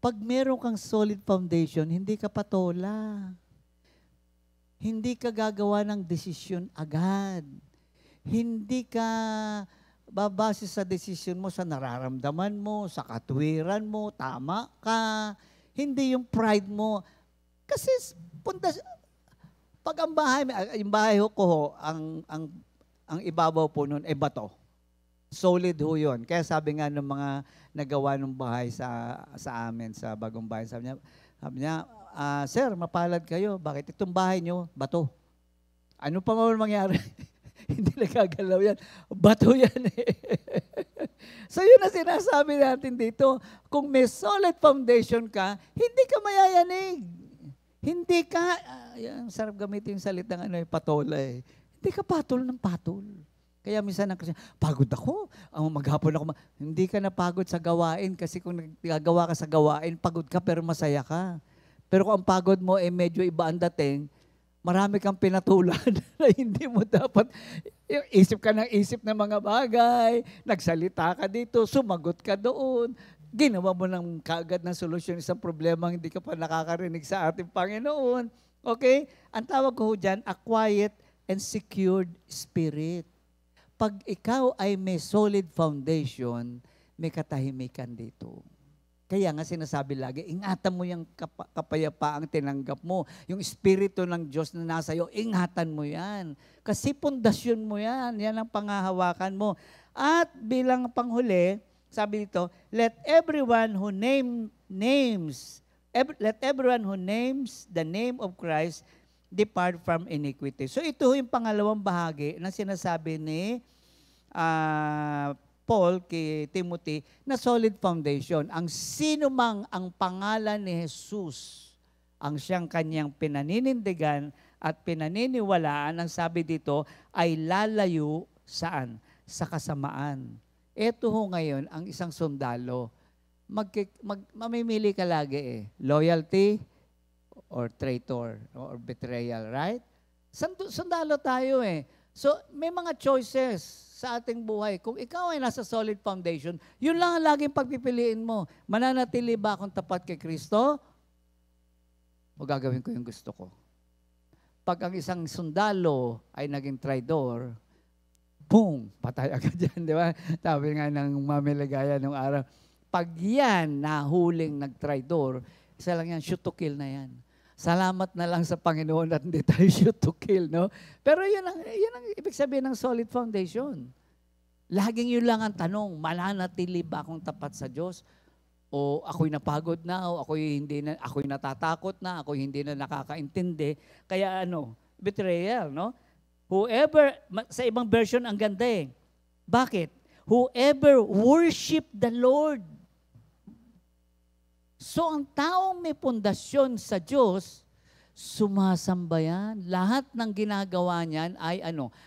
Pag meron kang solid foundation, hindi ka patola. Hindi ka gagawa ng desisyon agad. Hindi ka babase sa desisyon mo sa nararamdaman mo, sa katwiran mo, tama ka. Hindi yung pride mo. Kasi pag ang bahay, yung bahay ko ang ibabaw po nun ay bato. Solid ho yun. Kaya sabi nga ng mga nagawa ng bahay sa amin, sa bagong bahay, sabi niya, Sir, mapalad kayo. Bakit itong bahay nyo, bato? Ano pa man mangyari? Hindi nagagalaw yan. Bato yan So yun ang sinasabi natin dito. Kung may solid foundation ka, hindi ka mayayanig. Hindi ka, sarap gamitin yung salitang patola Hindi ka patol ng patol. Kaya minsan pagod ako, maghapon ako. Hindi ka napagod sa gawain kasi kung nagagawa ka sa gawain, pagod ka pero masaya ka. Pero kung ang pagod mo medyo iba ang dating, marami kang pinatulan na hindi mo dapat, isip ka ng isip ng mga bagay, nagsalita ka dito, sumagot ka doon, ginawa mo ng kaagad ng solusyon isang problema hindi ka pa nakakarinig sa ating Panginoon. Okay? Ang tawag ko dyan, a quiet and secured spirit. Pag ikaw ay may solid foundation, may katahimikan dito. Kaya nga sinasabi lagi, ingatan mo yung kapayapaang tinanggap mo. Yung Espiritu ng Diyos na nasa iyo, ingatan mo yan. Kasi pundasyon mo yan. Yan ang pangahawakan mo. At bilang panghuli, sabi dito, let everyone who names the name of Christ depart from iniquity. So ito yung pangalawang bahagi na sinasabi ni Paul kay Timothy na solid foundation. Ang sino mang ang pangalan ni Jesus ang siyang kanyang pinaninindigan at pinaniniwalaan, ang sabi dito ay lalayo saan? Sa kasamaan. Ito ho ngayon ang isang sundalo. Mamimili ka lagi loyalty or traitor or betrayal, right? Sundalo tayo So, may mga choices sa ating buhay. Kung ikaw ay nasa solid foundation, yun lang ang laging pagpipiliin mo. Mananatili ba akong tapat kay Kristo? O gagawin ko yung gusto ko? Pag ang isang sundalo ay naging traidor, boom, patay agad yan, di ba? Sabi nga ng Mami Ligaya nung araw, pag yan nahuling nag-traidor, isa lang yan, shoot to kill na yan. Salamat na lang sa Panginoon at hindi tayo shoot to kill, no? Pero yun ang ibig sabihin ng solid foundation. Laging yun lang ang tanong, mananatili ba akong tapat sa Diyos? O ako'y napagod na, o ako'y natatakot na, ako'y hindi na nakakaintindi. Kaya betrayal, no? Whoever, sa ibang version ang ganda Bakit? Whoever worship the Lord. So, ang taong may pundasyon sa Diyos, sumasamba yan. Lahat ng ginagawa niyan ay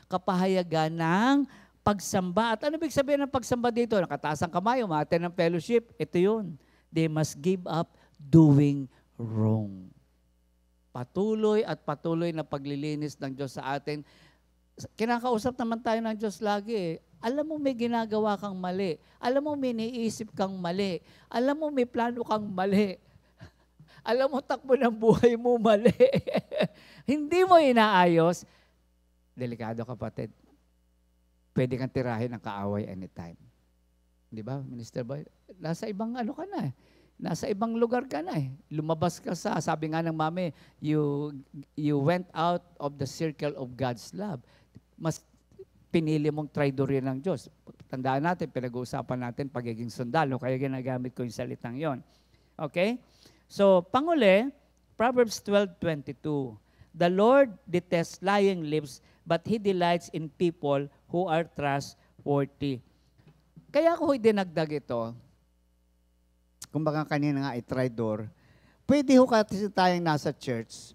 kapahayagan ng pagsamba. At ano ibig sabihin ng pagsamba dito? Nakataas ang kamay, umaten ng fellowship. Ito yun. They must give up doing wrong. Patuloy at patuloy na paglilinis ng Diyos sa atin. Kinakausap naman tayo ng Diyos lagi Alam mo may ginagawa kang mali. Alam mo may niisip kang mali. Alam mo may plano kang mali. Alam mo takbo ng buhay mo mali. Hindi mo inaayos. Delikado, kapatid. Pwede kang tirahin ng kaaway anytime. Di ba, Minister Boy? Nasa ibang ka na Nasa ibang lugar ka na Lumabas ka sabi nga ng mami, you went out of the circle of God's love. Mas pinili mong traidorin ng Diyos. Tandaan natin, pinag-uusapan natin pagiging sundalo, kaya ginagamit ko yung salitang yon. Okay? So, panguli, Proverbs 12:22. The Lord detests lying lips, but He delights in people who are trustworthy. Kaya ako dinagdag ito, kung baka kanina nga ay traidor, pwede ho kasi tayong nasa church,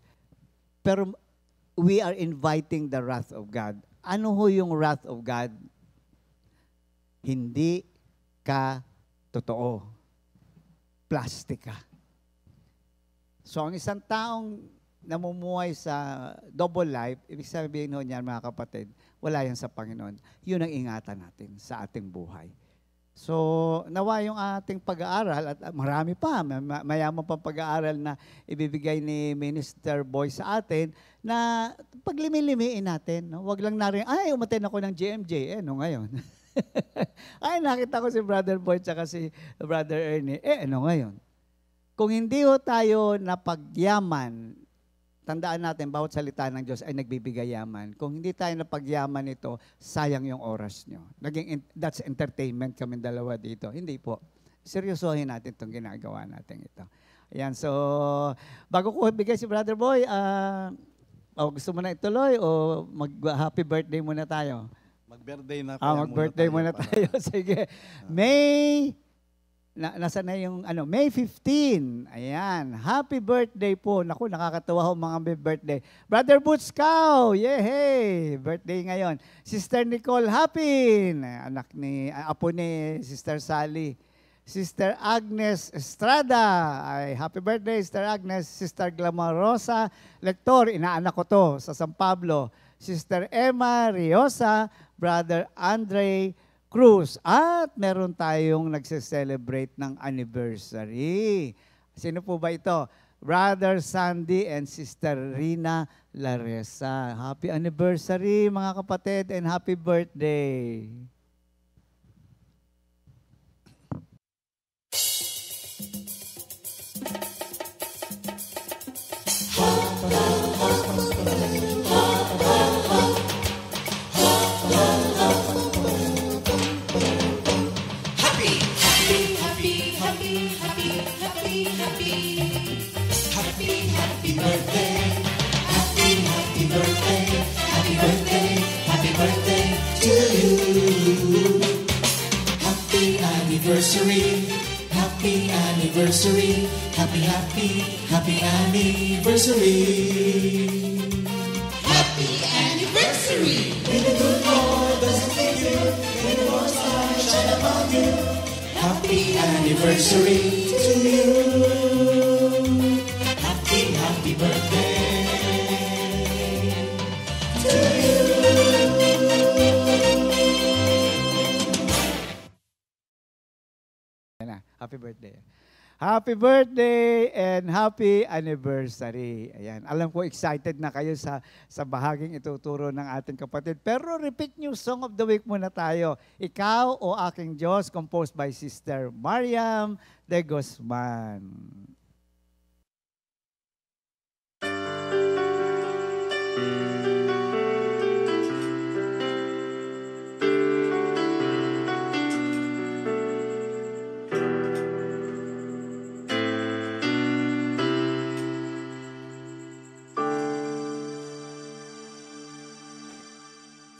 pero we are inviting the wrath of God. Ano ho yung wrath of God? Hindi ka totoo. Plastic ka. So, ang isang taong namumuhay sa double life, ibig sabihin ho niyan, mga kapatid, wala yan sa Panginoon. Yun ang ingatan natin sa ating buhay. So, nawa yung ating pag-aaral, at marami pa, mayaman pang pag-aaral na ibibigay ni Minister Boy sa atin, na paglimilimiin natin. No? Huwag lang na rin, umaten ako ng GMJ. Ngayon? Nakita ko si Brother Boy tsaka si Brother Ernie. Ngayon? Kung hindi ho tayo napagyaman, tandaan natin, bawat salita ng Diyos ay nagbibigay yaman. Kung hindi tayo napagyaman ito, sayang yung oras nyo. That's entertainment kami dalawa dito. Hindi po. Seryosohin natin itong ginagawa natin ito. Ayan, so, bago ko bigay si Brother Boy, gusto mo na ituloy o mag-happy birthday muna tayo? Mag-birthday na. Mag-birthday muna tayo. Sige. May... Nasa na yung May 15. Ayan. Happy birthday po. Naku, nakakatuwa ho mga may birthday. Brother Boots Cow. Yehey! Birthday ngayon. Sister Nicole Hapin. Apo ni Sister Sally. Sister Agnes Estrada. Happy birthday, Sister Agnes. Sister Glamorosa Lector. Inaanak ko to sa San Pablo. Sister Emma Riosa. Brother Andre Cruz. At meron tayong nagse-celebrate ng anniversary. Sino po ba ito? Brother Sandy and Sister Rina Laresa. Happy anniversary mga kapatid and happy birthday. anniversary. Happy, happy, happy anniversary. Happy anniversary. May the good Lord doesn't leave you. May the Lord's light shine upon you. Happy anniversary to you. Happy, happy birthday to you. Happy birthday. Happy birthday and happy anniversary. Ayan. Alam ko excited na kayo sa bahaging ituturo ng ating kapatid. Pero repeat new song of the week muna tayo. Ikaw o Aking Diyos, composed by Sister Mariam de Guzman.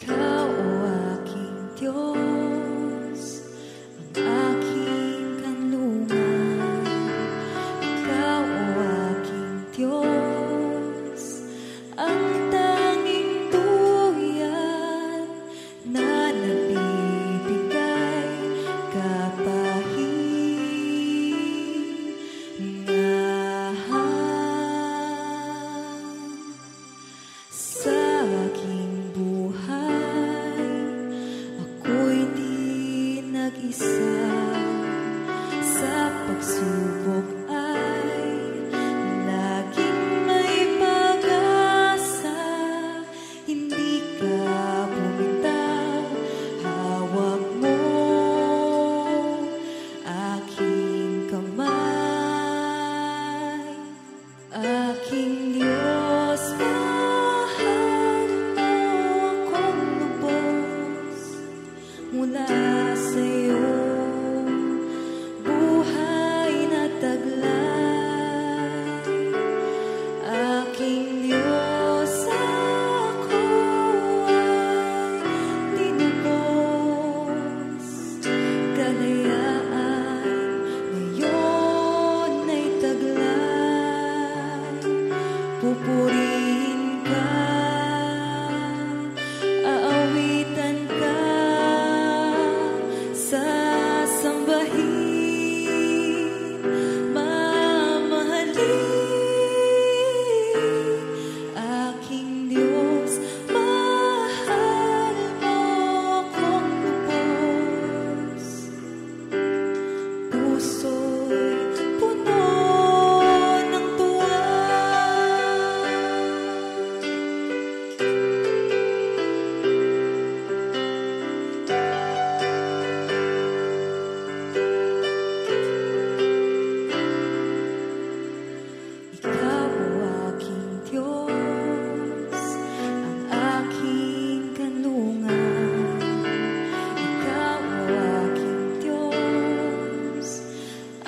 Ikaw o aking Diyos, ang aking kanlungan. Ikaw o aking Diyos, ang tanging duyan na nagbibigay kapahingahan sa aking buhay. Ako'y di nag-isa, sa pagsubok ay laging may pag-asa. Hindi ka bumitaw, hawak mo aking kamay. Aking Diyos, mahal mo akong lubos. Mula sa'yo, buhay na taglay. Aking Diyos, ako ay tinubos. Kalayaan ngayon ay taglay. Pupurihin ka, aawitan ka, sasambahin, mamahalin. Aking Diyos, mahal mo akong lubos. Puso'y puno ng tuwa. Ikaw o aking Diyos, ang aking kanlungan. Ikaw o aking Diyos,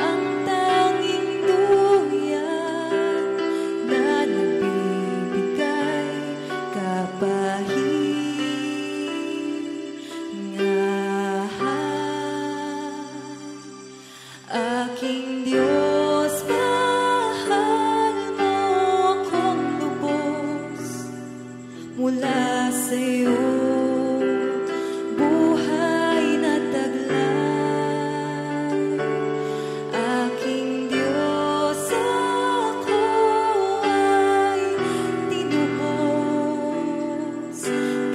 ang tanging duyan na nagbibigay kapahingahan. Aking Diyos, mahal mo akong lubos. Mula sa'yo, buhay na taglay. Aking Diyos, ako ay tinubos.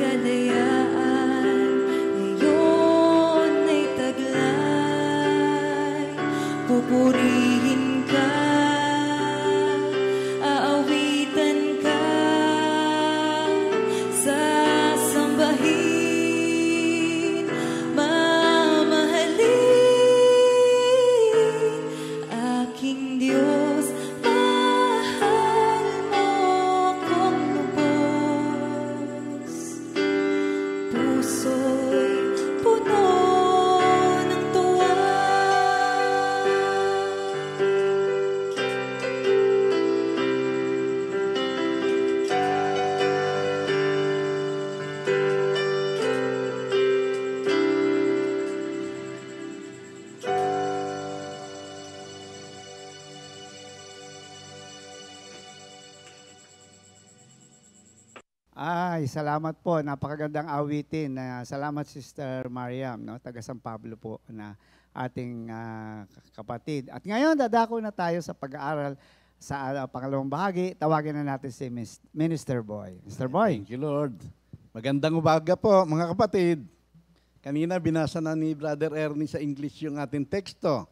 Kalayaan ngayon ay taglay. Pupurihin ka, aawitan ka, sasambahin, Ay, salamat po. Napakagandang awitin. Salamat Sister Mariam, no? Taga San Pablo po na ating kapatid. At ngayon, dadako na tayo sa pag-aaral sa pangalawang bahagi. Tawagin na natin si Minister Boy. Mr. Boy. Thank you, Lord. Magandang umaga po, mga kapatid. Kanina binasa na ni Brother Ernie sa English yung ating teksto.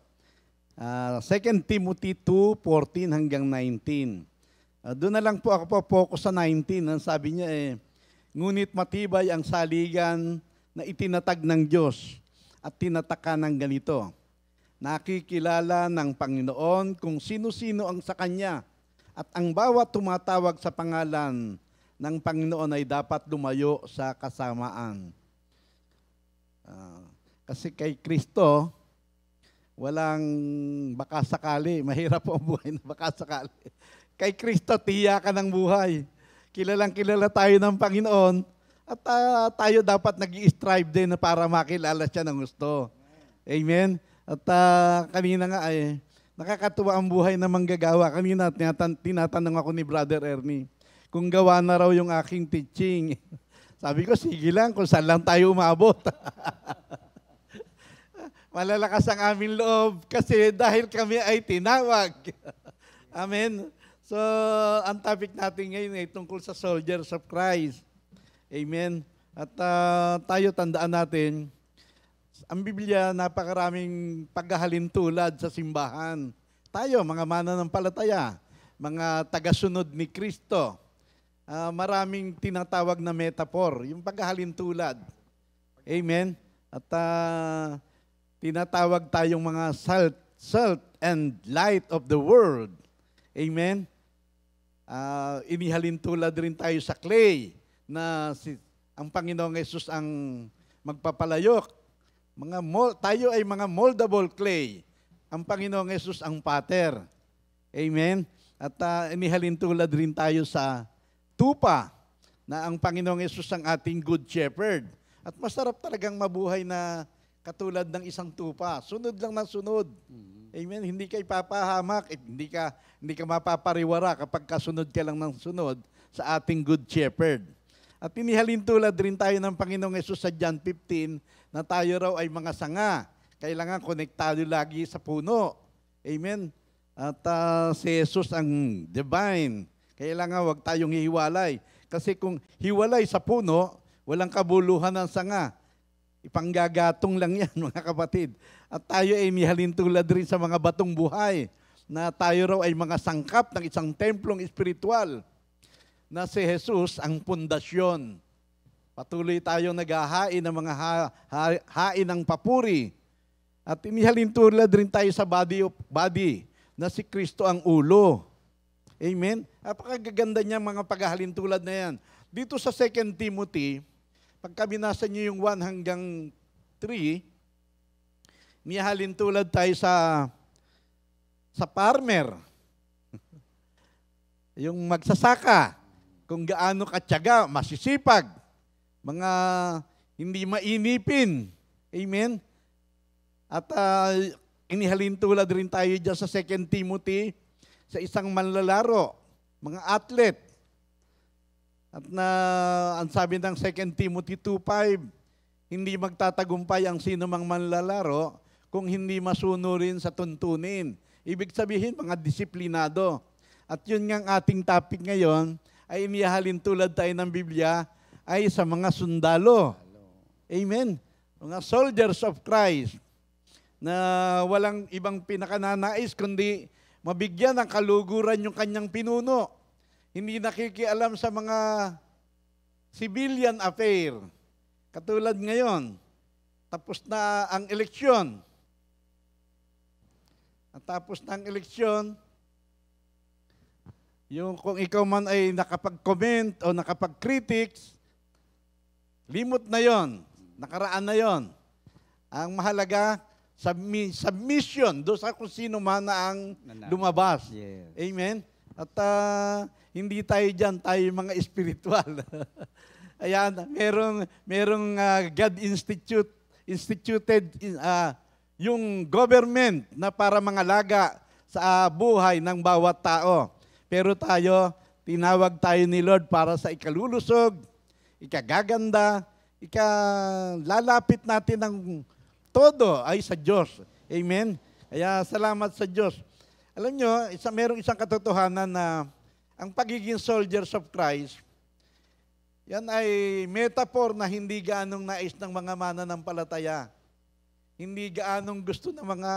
2 Timothy 2:14 hanggang 19. Doon na lang po ako focus sa 19. Ang sabi niya ngunit matibay ang saligan na itinatag ng Diyos at tinataka ng ganito. Nakikilala ng Panginoon kung sino-sino ang sa Kanya at ang bawat tumatawag sa pangalan ng Panginoon ay dapat lumayo sa kasamaan. Kasi kay Kristo, walang baka sakali. Mahirap po ang buhay na baka sakali. Kay Kristo, tiyakan ng buhay. Kilalang kilala tayo ng Panginoon at tayo dapat nag-i-strive din para makilala siya ng gusto. Amen? At kanina nga nakakatuwa ang buhay na manggagawa. Kanina tinatanong ako ni Brother Ernie kung gawa na raw yung aking teaching. Sabi ko, sige lang kung saan lang tayo umabot. Malalakas ang aming loob kasi dahil kami ay tinawag. Amen? So, ang topic natin ngayon ay tungkol sa soldiers of Christ. Amen? At tayo tandaan natin, ang Biblia napakaraming paghahalintulad sa simbahan. Tayo, mga mananampalataya, mga tagasunod ni Kristo, maraming tinatawag na metaphor, yung paghahalintulad. Amen? At tinatawag tayong mga salt and light of the world. Amen? Inihalintulad rin tayo sa clay na ang Panginoong Yesus ang magpapalayok. Tayo ay mga moldable clay. Ang Panginoong Yesus ang pater. Amen? At inihalintulad rin tayo sa tupa na ang Panginoong Yesus ang ating good shepherd. At masarap talagang mabuhay na katulad ng isang tupa. Sunod lang ng sunod. Amen? Hindi ka ipapahamak, hindi ka mapapariwara kapag kasunod ka lang ng sunod sa ating good shepherd. At inihalintulad rin tayo ng Panginoong Yesus sa John 15 na tayo raw ay mga sanga. Kailangan konektado lagi sa puno. Amen? At si Jesus ang divine. Kailangan wag tayong hihiwalay. Kasi kung hiwalay sa puno, walang kabuluhan ng sanga. Ipanggagatong lang yan, mga kapatid. At tayo ay inihalintulad rin sa mga batong buhay na tayo raw ay mga sangkap ng isang templong espiritual na si Jesus ang pundasyon. Patuloy tayong naghahain ng mga hain ng papuri. At inihalintulad rin tayo sa body na si Kristo ang ulo. Amen? Napakaganda niya mga paghahalintulad na yan. Dito sa 2 Timothy, pagka binasa niyo yung 1 hanggang 3, nihalintulad tayo sa farmer. Yung magsasaka, kung gaano katyaga, masisipag, mga hindi mainipin. Amen? At inihalintulad rin tayo dyan sa 2 Timothy sa isang manlalaro, mga athlete. At ang sabi ng 2 Timothy 2:5, hindi magtatagumpay ang sino mang manlalaro kung hindi masunurin sa tuntunin. Ibig sabihin, mga disiplinado. At yun nga ang ating topic ngayon, ay inihalintulad tayo ng Biblia, ay sa mga sundalo. Amen? Mga soldiers of Christ, na walang ibang pinakananais, kundi mabigyan ng kaluguran yung kanyang pinuno. Hindi nakikialam sa mga civilian affair. Katulad ngayon, tapos na ang eleksyon. At tapos na ang eleksyon, yung kung ikaw man ay nakapag-comment o nakapag-critics, limot na yon, nakaraan na yon. Ang mahalaga, submission doon sa kung sino man na ang lumabas. Yes. Amen? At hindi tayo dyan, tayo mga espiritual. Ayan, merong God instituted yung government na para mangalaga sa buhay ng bawat tao. Pero tayo, Tinawag tayo ni Lord para sa ikalulusog, ikagaganda, ikalalapit natin ng todo ay sa Diyos. Amen? Kaya salamat sa Diyos. Alam nyo, merong isang katotohanan na ang pagiging soldiers of Christ, yan ay metaphor na hindi gaanong nais ng mga mananampalataya. Hindi gaanong gusto ng mga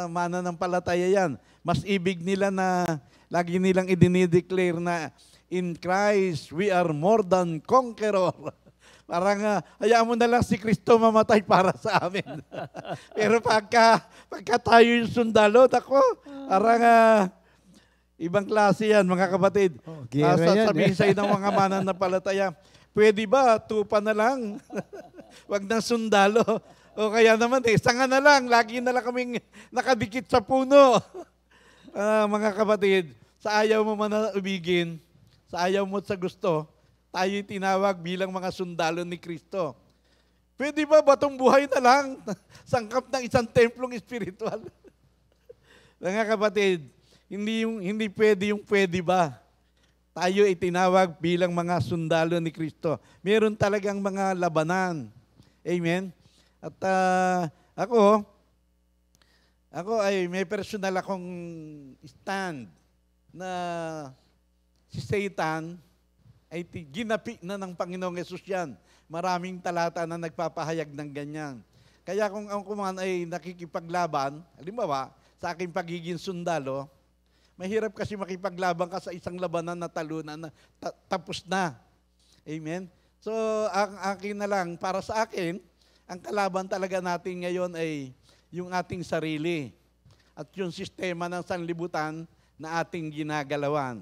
mananampalataya yan. Mas ibig nila na lagi nilang idinideclare na in Christ we are more than conqueror. Parang hayaan mo na lang si Kristo mamatay para sa amin. Pero pagka tayo yung sundalo, ako, parang ibang klase yan, mga kapatid. Sasabihin sa'yo ng mga mananampalataya, pwede ba, tupa na lang? Wag na sundalo. O kaya naman, sanga na lang, lagi na lang kaming nakadikit sa puno. Mga kapatid, sa ayaw mo man ubigin, sa ayaw mo sa gusto, tayo'y tinawag bilang mga sundalo ni Kristo. Pwede ba batong buhay na lang? Sangkap ng isang templong espiritual. Mga kapatid, hindi pwede yung pwede ba. Tayo ay tinawag bilang mga sundalo ni Kristo. Meron talagang mga labanan. Amen? At ako ay may personal akong stand na si Satan ay ginapi na ng Panginoong Yesus yan. Maraming talata na nagpapahayag ng ganyan. Kaya kung ako man ay nakikipaglaban, halimbawa, sa aking pagiging sundalo, mahirap kasi makipaglaban ka sa isang labanan na talunan na tapos na. Amen? So, ang akin na lang, para sa akin, ang kalaban talaga natin ngayon ay yung ating sarili at yung sistema ng sanlibutan na ating ginagalawan.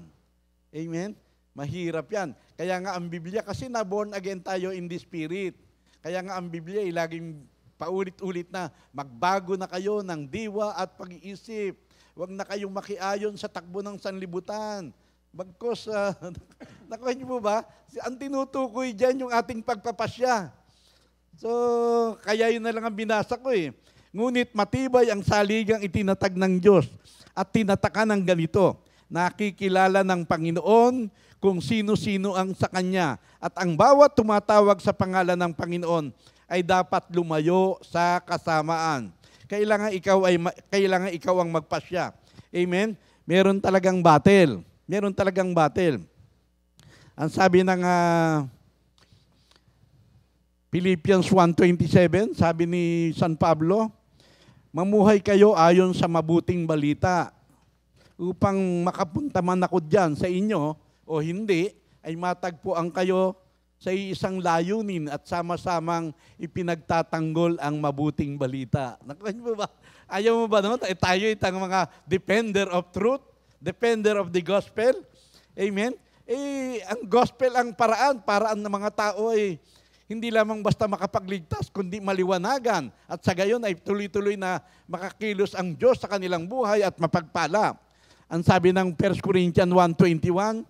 Amen? Mahirap yan. Kaya nga ang Biblia, kasi na-born again tayo in the Spirit. Kaya nga ang Biblia ay laging paulit-ulit na magbago na kayo ng diwa at pag-iisip. Huwag na kayong makiayon sa takbo ng sanlibutan. Bagkos, nakuha niyo po ba? Ang tinutukoy dyan yung ating pagpapasya. So, kaya yun na lang ang binasa ko eh. Ngunit matibay ang saligang itinatag ng Diyos at tinatakan ng ganito. Nakikilala ng Panginoon kung sino-sino ang sa Kanya. At ang bawat tumatawag sa pangalan ng Panginoon ay dapat lumayo sa kasamaan. Kailangan ikaw ang magpasya. Amen? Meron talagang battle. Meron talagang battle. Ang sabi ng Philippians 1:27, sabi ni San Pablo, mamuhay kayo ayon sa mabuting balita upang makapunta man ako dyan sa inyo o hindi, ay matagpuan kayo sa isang layunin at sama-samang ipinagtatanggol ang mabuting balita. Nakuha niyo ba? Ayaw mo ba naman? Tayo itang mga defender of truth, defender of the gospel. Amen? Ang gospel ang paraan ng mga tao ay hindi lamang basta makapagligtas, kundi maliwanagan. At sa gayon ay tuloy-tuloy na makakilos ang Diyos sa kanilang buhay at mapagpala. Ang sabi ng 1 Corinthians 1:21,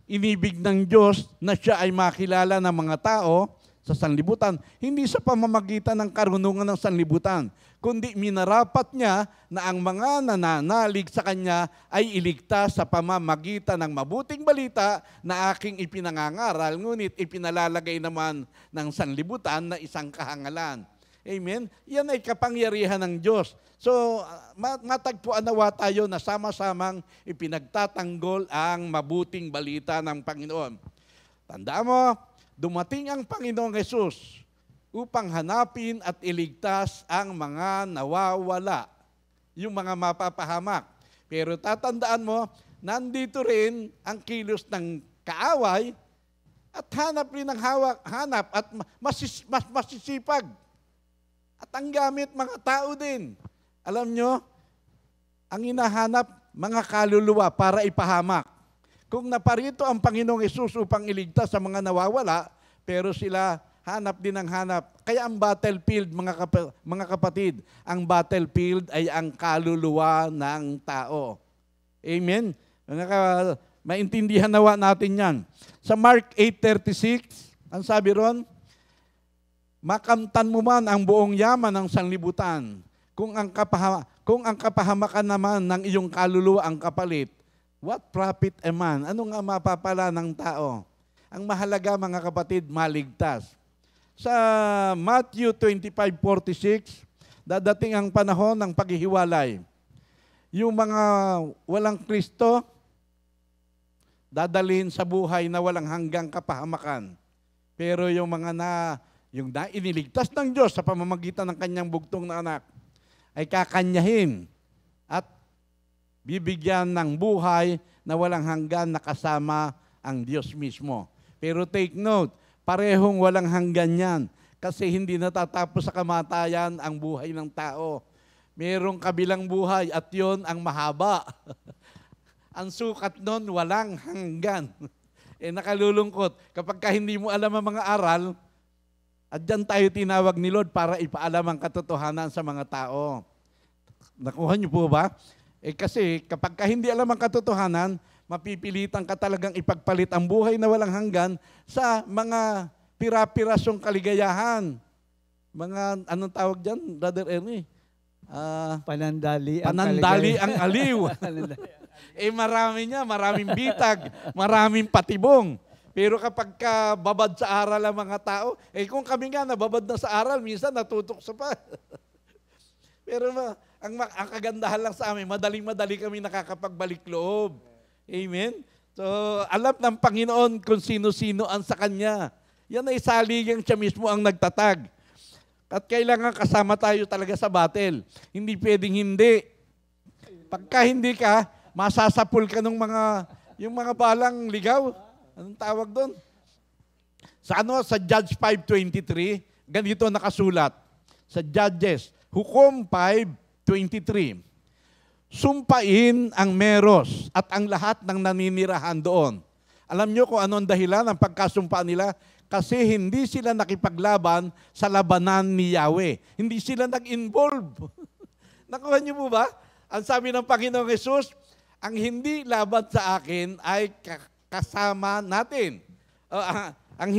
inibig ng Diyos na siya ay makilala ng mga tao sa sanlibutan, hindi sa pamamagitan ng karunungan ng sanlibutan, kundi minarapat niya na ang mga nananalig sa Kanya ay iligtas sa pamamagitan ng mabuting balita na aking ipinangangaral, ngunit ipinalalagay naman ng sanlibutan na isang kahangalan. Amen? Yan ay kapangyarihan ng Diyos. So, matagpuan nawa tayo na sama-samang ipinagtatanggol ang mabuting balita ng Panginoon. Tandaan mo, dumating ang Panginoong Yesus upang hanapin at iligtas ang mga nawawala, yung mga mapapahamak. Pero tatandaan mo, nandito rin ang kilos ng kaaway at hanap rin ng hanap at masisipag. At ang gamit mga tao din. Alam nyo, ang hinahanap mga kaluluwa para ipahamak. Kung naparito ang Panginoong Hesus upang iligtas sa mga nawawala, pero sila hanap din ang hanap. Kaya ang battlefield, mga kapatid, ang battlefield ay ang kaluluwa ng tao. Amen? Maintindihan nawa natin yan. Sa Mark 8:36, ang sabi ron, makamtan mo man ang buong yaman ng sanlibutan. Kung ang kapahamakan naman ng iyong kaluluwa ang kapalit, What profit a man? Ano nga mapapala ng tao? Ang mahalaga mga kapatid, maligtas. Sa Matthew 25:46, dadating ang panahon ng paghihiwalay. Yung mga walang Kristo, dadalhin sa buhay na walang hanggang kapahamakan. Pero yung mga yung iniligtas ng Diyos sa pamamagitan ng kanyang bugtong na anak, ay kakanyahin at bibigyan ng buhay na walang hanggan na kasama ang Diyos mismo. Pero take note, parehong walang hanggan yan kasi hindi natatapos sa kamatayan ang buhay ng tao. Merong kabilang buhay at yon ang mahaba. Ang sukat nun, walang hanggan. Nakalulungkot. Kapag hindi mo alam ang mga aral, at dyan tayo tinawag ni Lord para ipaalam ang katotohanan sa mga tao. Nakuha niyo po ba? Kasi kapag hindi alam ang katotohanan, mapipilitan ka talagang ipagpalit ang buhay na walang hanggan sa mga pira-pirasyong kaligayahan. Mga, anong tawag dyan, Brother Ernie? Panandali ang aliw. Marami niya, maraming bitag, maraming patibong. Pero kapag babad sa aral ang mga tao, kung kami nga nababad na sa aral, minsan natutok sa pa. Pero ang kagandahan lang sa amin, madaling-madali kami nakakapagbalik loob. Amen? So, alam ng Panginoon kung sino-sino ang sa Kanya. Yan ay saligang siya mismo ang nagtatag. At kailangan kasama tayo talaga sa battle. Hindi pwedeng hindi. Pagka hindi ka, masasapul ka ng yung mga balang ligaw. Anong tawag doon? Sa Judge 5:23, ganito nakasulat. Sa Judges, Hukom 5:23. Sumpain ang meros at ang lahat ng naninirahan doon. Alam nyo kung ano ang dahilan ng pagkasumpa nila? Kasi hindi sila nakipaglaban sa labanan ni Yahweh. Hindi sila nag-involve. Nakuha niyo po ba? Ang sabi ng Panginoong Hesus, ang hindi laban sa akin ay kasama natin. Ang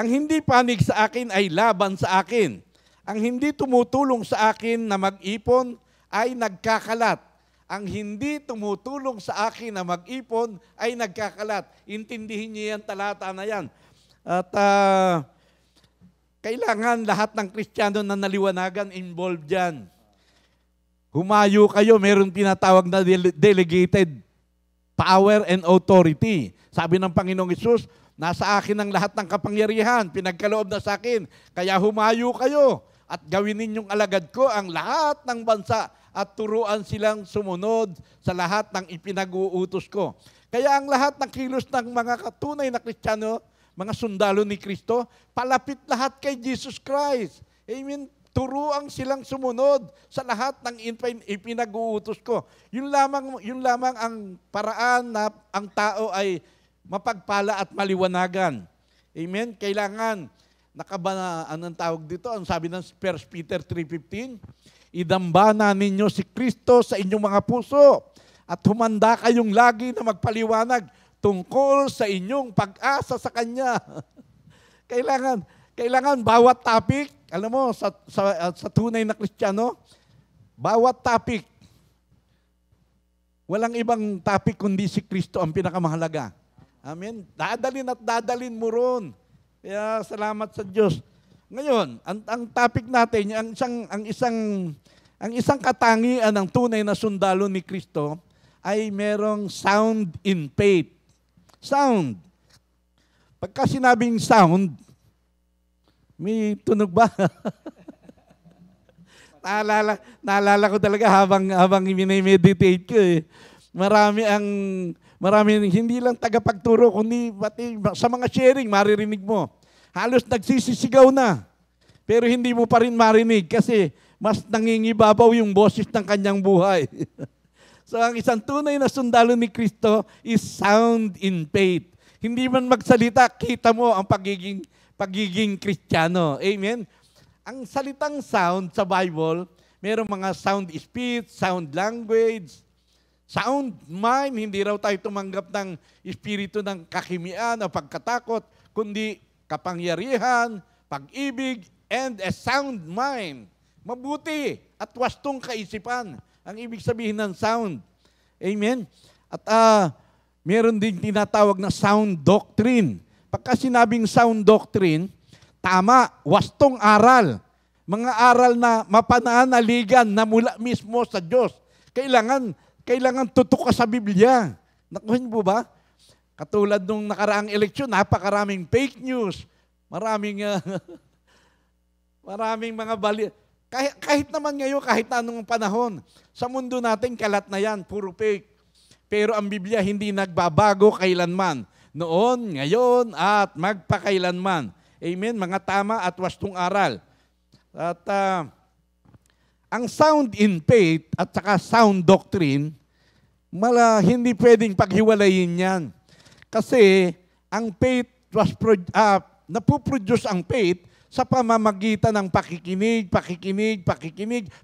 hindi panig sa akin ay laban sa akin. Ang hindi tumutulong sa akin na mag-ipon ay nagkakalat. Ang hindi tumutulong sa akin na mag-ipon ay nagkakalat. Intindihin niyo yan, talata na yan. At kailangan lahat ng Kristiyano na naliwanagan involved dyan. Humayo kayo, meron tinatawag na delegated power and authority. Sabi ng Panginoong Hesus, nasa akin ang lahat ng kapangyarihan, pinagkaloob na sa akin. Kaya humayo kayo at gawin ninyong alagad ko ang lahat ng bansa at turuan silang sumunod sa lahat ng ipinag-uutos ko. Kaya ang lahat ng kilos ng mga tunay na Kristiyano, mga sundalo ni Kristo, palapit lahat kay Jesus Christ. Amen. Turuan silang sumunod sa lahat ng ipinag-uutos ko. Yun lamang ang paraan na ang tao ay mapagpala at maliwanagan. Amen. Kailangan anong tawag dito? Ang sabi ng 1 Peter 3:15, idambana ninyo si Kristo sa inyong mga puso at humanda kayong lagi na magpaliwanag tungkol sa inyong pag-asa sa Kanya. Kailangan bawat topic, alam mo, sa tunay na Kristiyano, bawat topic, walang ibang topic kundi si Kristo ang pinakamahalaga. Amen? Dadalin mo ron. Kaya salamat sa Diyos. Ngayon, ang topic natin, ang isang katangian ng tunay na sundalo ni Kristo ay merong sound in faith. Sound. Pagka sinabing sound, may tunog ba? Naalala ko talaga habang minimeditate ko eh. Marami hindi lang tagapagturo, kundi pati sa mga sharing, maririnig mo. Halos nagsisisigaw na. Pero hindi mo pa rin marinig kasi mas nangingibabaw yung boses ng kanyang buhay. So ang isang tunay na sundalo ni Kristo is sound in faith. Hindi man magsalita, kita mo ang pagiging Kristiyano. Amen? Ang salitang sound sa Bible, mayroong mga sound speech, sound language, sound mind. Hindi raw tayo tumanggap ng espiritu ng kakimian o pagkatakot, kundi kapangyarihan, pag-ibig, and a sound mind. Mabuti at wastong kaisipan. Ang ibig sabihin ng sound. Amen? At meron din tinatawag na sound doctrine. Pagka sinabing sound doctrine, tama, wastong aral. Mga aral na mapananaligan na mula mismo sa Diyos. Kailangan tutok ka sa Biblia. Nakuhin po ba? Katulad nung nakaraang eleksyon, napakaraming fake news. Maraming mga bali. Kahit naman ngayon, kahit anong panahon, sa mundo natin, kalat na yan, puro fake. Pero ang Biblia hindi nagbabago kailanman. Noon, ngayon, at magpakailanman. Amen? Mga tama at wastong aral. At ang sound in faith at saka sound doctrine, hindi pwedeng paghiwalayin yan. Kasi ang faith napuproduce ang faith sa pamamagitan ng pakikinig,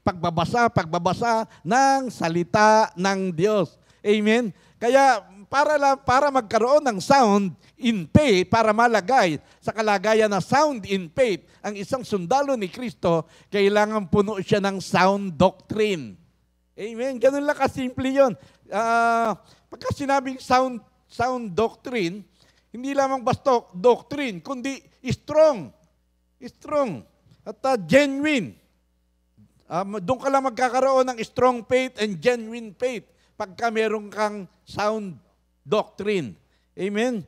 pagbabasa ng salita ng Diyos. Amen? Kaya para magkaroon ng sound in faith, para malagay sa kalagayan na sound in faith, ang isang sundalo ni Kristo, kailangan puno siya ng sound doctrine. Amen? Ganun lang kasimple yun. Pagka sinabing sound doctrine, hindi lamang basta doctrine, kundi strong. Strong. At genuine. Doon ka lang magkakaroon ng strong faith and genuine faith pagka meron kang sound doctrine. Amen?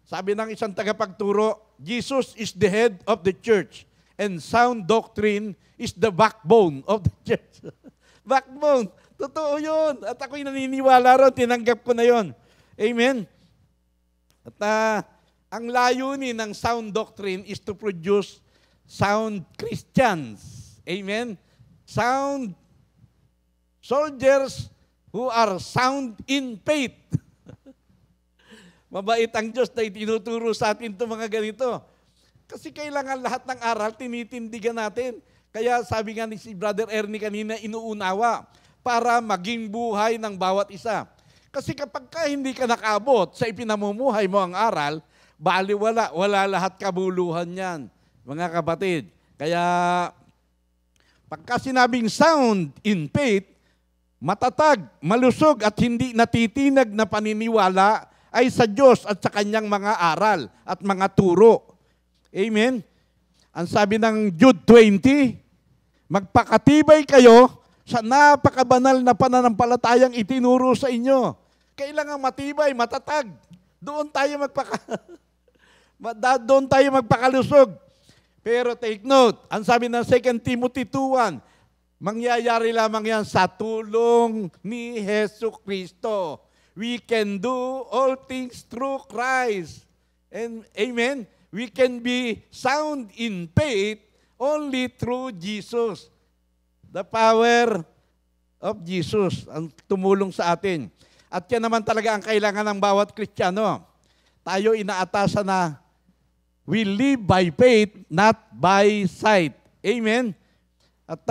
Sabi ng isang tagapagturo, Jesus is the head of the church and sound doctrine is the backbone of the church. Backbone. Totoo yun. At ako'y naniniwala ron, tinanggap ko na yun. Amen? At ang layunin ng sound doctrine is to produce sound Christians. Amen? Sound soldiers who are sound in faith. Mabait ang Diyos na itinuturo sa atin itong mga ganito. Kasi kailangan lahat ng aral, tinitindigan natin. Kaya sabi nga ni si Brother Ernie kanina, inuunawa para maging buhay ng bawat isa. Kasi kapag hindi ka nakaabot sa ipinamumuhay mo ang aral, wala lahat kabuluhan yan, mga kapatid. Kaya pagka sinabing sound in faith, matatag, malusog at hindi natitinag na paniniwala ay sa Diyos at sa kanyang mga aral at mga turo. Amen? Ang sabi ng Jude 20, magpakatibay kayo sa napakabanal na pananampalatayang itinuro sa inyo. Kailangan matibay, matatag. Doon tayo magpakalusog. Pero take note, ang sabi ng 2 Timothy 2:1, mangyayari lamang yan sa tulong ni Hesus Kristo. We can do all things through Christ. And amen? We can be sound in faith only through Jesus. The power of Jesus ang tumulong sa atin. At yan naman talaga ang kailangan ng bawat Kristiyano. Tayo inaatasan na we live by faith, not by sight. Amen? At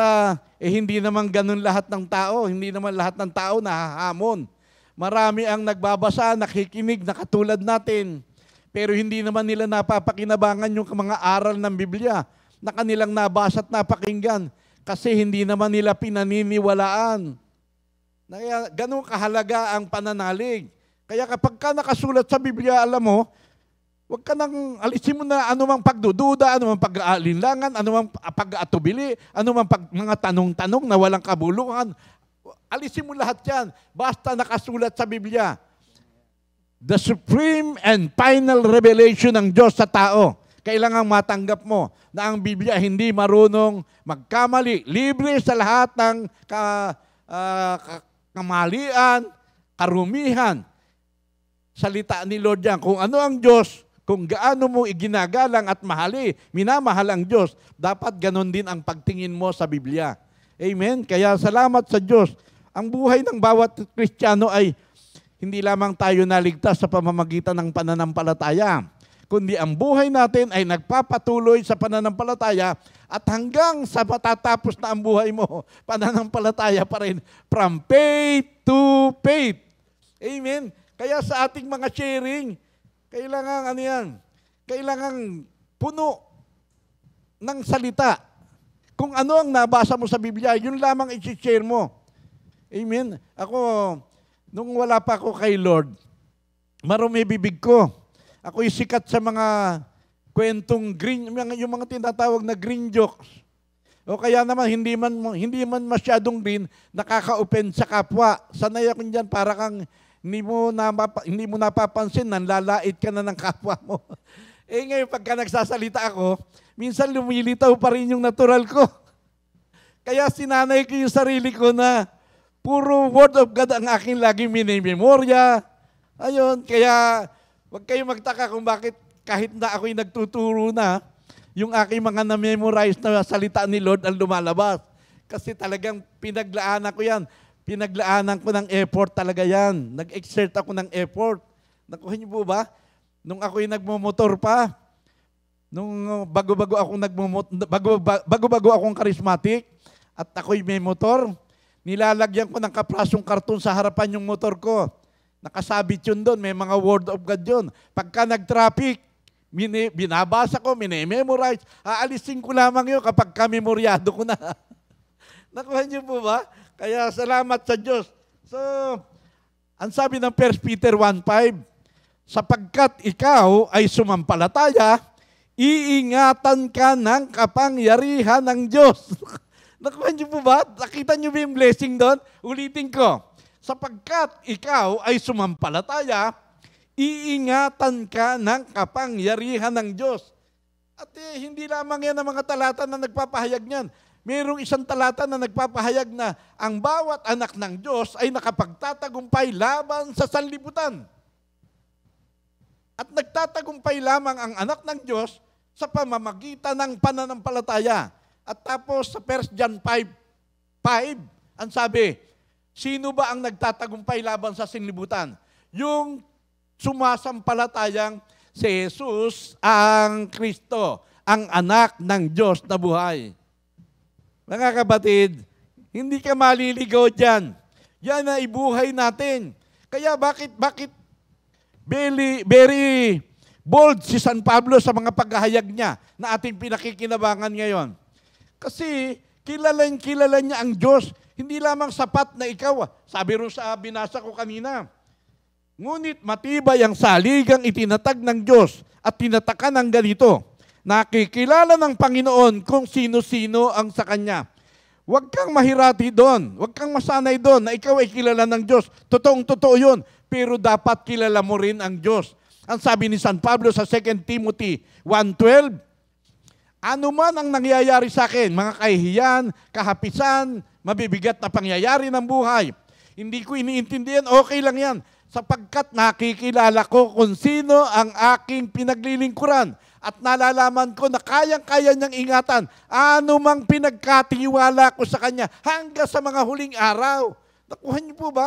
hindi naman ganun lahat ng tao. Hindi naman lahat ng tao nahahamon. Marami ang nagbabasa, nakikinig na katulad natin. Pero hindi naman nila napapakinabangan yung mga aral ng Biblia na kanilang nabasa at napakinggan. Kasi hindi naman nila pinaniniwalaan. Kaya ganun kahalaga ang pananalig. Kaya kapag ka nakasulat sa Biblia, alam mo, huwag ka nang alisin mo na anumang pagdududa, anumang pag-aalinlangan, anumang pag-atubili, anumang mga tanong-tanong na walang kabuluhan. Alisin mo lahat yan. Basta nakasulat sa Biblia. The supreme and final revelation ng Diyos sa tao. Kailangang matanggap mo na ang Biblia hindi marunong magkamali. Libre sa lahat ng kamalian, karumihan. Salita ni Lord yan. Kung ano ang Diyos, kung gaano mo iginagalang at minamahal ang Diyos, dapat ganon din ang pagtingin mo sa Biblia. Amen? Kaya salamat sa Diyos. Ang buhay ng bawat Kristiyano ay hindi lamang tayo naligtas sa pamamagitan ng pananampalataya, kundi ang buhay natin ay nagpapatuloy sa pananampalataya at hanggang sa matatapos na ang buhay mo, pananampalataya pa rin from faith to faith. Amen? Kaya sa ating mga sharing, kailangan puno ng salita. Kung ano ang nabasa mo sa Biblia, yun lamang i-share mo. Amen? Ako, Nung wala pa ako kay Lord, marumi bibig ko. Ako'y sikat sa mga kwentong green, yung mga tinatawag na green jokes. O kaya naman, hindi man masyadong green, nakaka-open sa kapwa. Sanay ako dyan, para kang hindi mo napapansin, nanlalait ka na ng kapwa mo. Ngayon, pagka nagsasalita ako, minsan lumilitaw pa rin yung natural ko. Kaya sinanay ko yung sarili ko na puro Word of God ang aking laging minimemorya. Ayun, kaya huwag kayong magtaka kung bakit kahit na ako'y nagtuturo na, yung aking mga na-memorize na salita ni Lord ang lumalabas. Kasi talagang pinaglaanan ko yan. Pinaglaanan ko ng effort talaga yan. Nag-exert ako ng effort. Nakuha niyo po ba? Nung ako'y nagmumotor pa, nung bago-bago akong charismatic, at ako'y may motor, nilalagyan ko ng kaprasong karton sa harapan yung motor ko. Nakasabit yun doon, may mga Word of God yun. Pagka nag-traffic, binabasa ko, minememorize, aalisin ko lamang yun kapag memoryado ko na. Nakuha niyo po ba? Kaya salamat sa Diyos. So, ang sabi ng 1 Peter 1:5, sapagkat ikaw ay sumampalataya, iingatan ka ng kapangyarihan ng Diyos. Nakuha niyo po ba? Nakita niyo ba yung blessing doon? Ulitin ko. Sapagkat ikaw ay sumampalataya, iingatan ka ng kapangyarihan ng Diyos. At hindi lamang yan ang mga talata na nagpapahayag niyan. Mayroong isang talata na nagpapahayag na ang bawat anak ng Diyos ay nakapagtatagumpay laban sa sanlibutan. At nagtatagumpay lamang ang anak ng Diyos sa pamamagitan ng pananampalataya. At tapos sa 1 John 5:5, ang sabi, sino ba ang nagtatagumpay laban sa sanlibutan? Yung sumasampalatayang si Jesus ang Kristo, ang anak ng Diyos na buhay. Mga kapatid, hindi ka maliligaw dyan. Yan na ibuhay natin. Kaya bakit very bold si San Pablo sa mga paghahayag niya na ating pinakikinabangan ngayon? Kasi kilala niya ang Diyos. Hindi lamang sapat na ikaw. Sabi rin sa binasa ko kanina, ngunit matibay ang saligang itinatag ng Diyos at tinatakan ng ganito, nakikilala ng Panginoon kung sino-sino ang sa Kanya. Huwag kang mahirati doon. Huwag kang masanay doon na ikaw ay kilala ng Diyos. Totoong-totoo yun. Pero dapat kilala mo rin ang Diyos. Ang sabi ni San Pablo sa 2 Timothy 1:12, ano man ang nangyayari sa akin, mga kahihiyan, kahapisan, mabibigat na pangyayari ng buhay, hindi ko iniintindihan, okay lang yan. Sapagkat nakikilala ko kung sino ang aking pinaglilingkuran at nalalaman ko na kayang-kaya niyang ingatan anumang pinagkatiwala ko sa Kanya hanggang sa mga huling araw. Nakuha niyo po ba?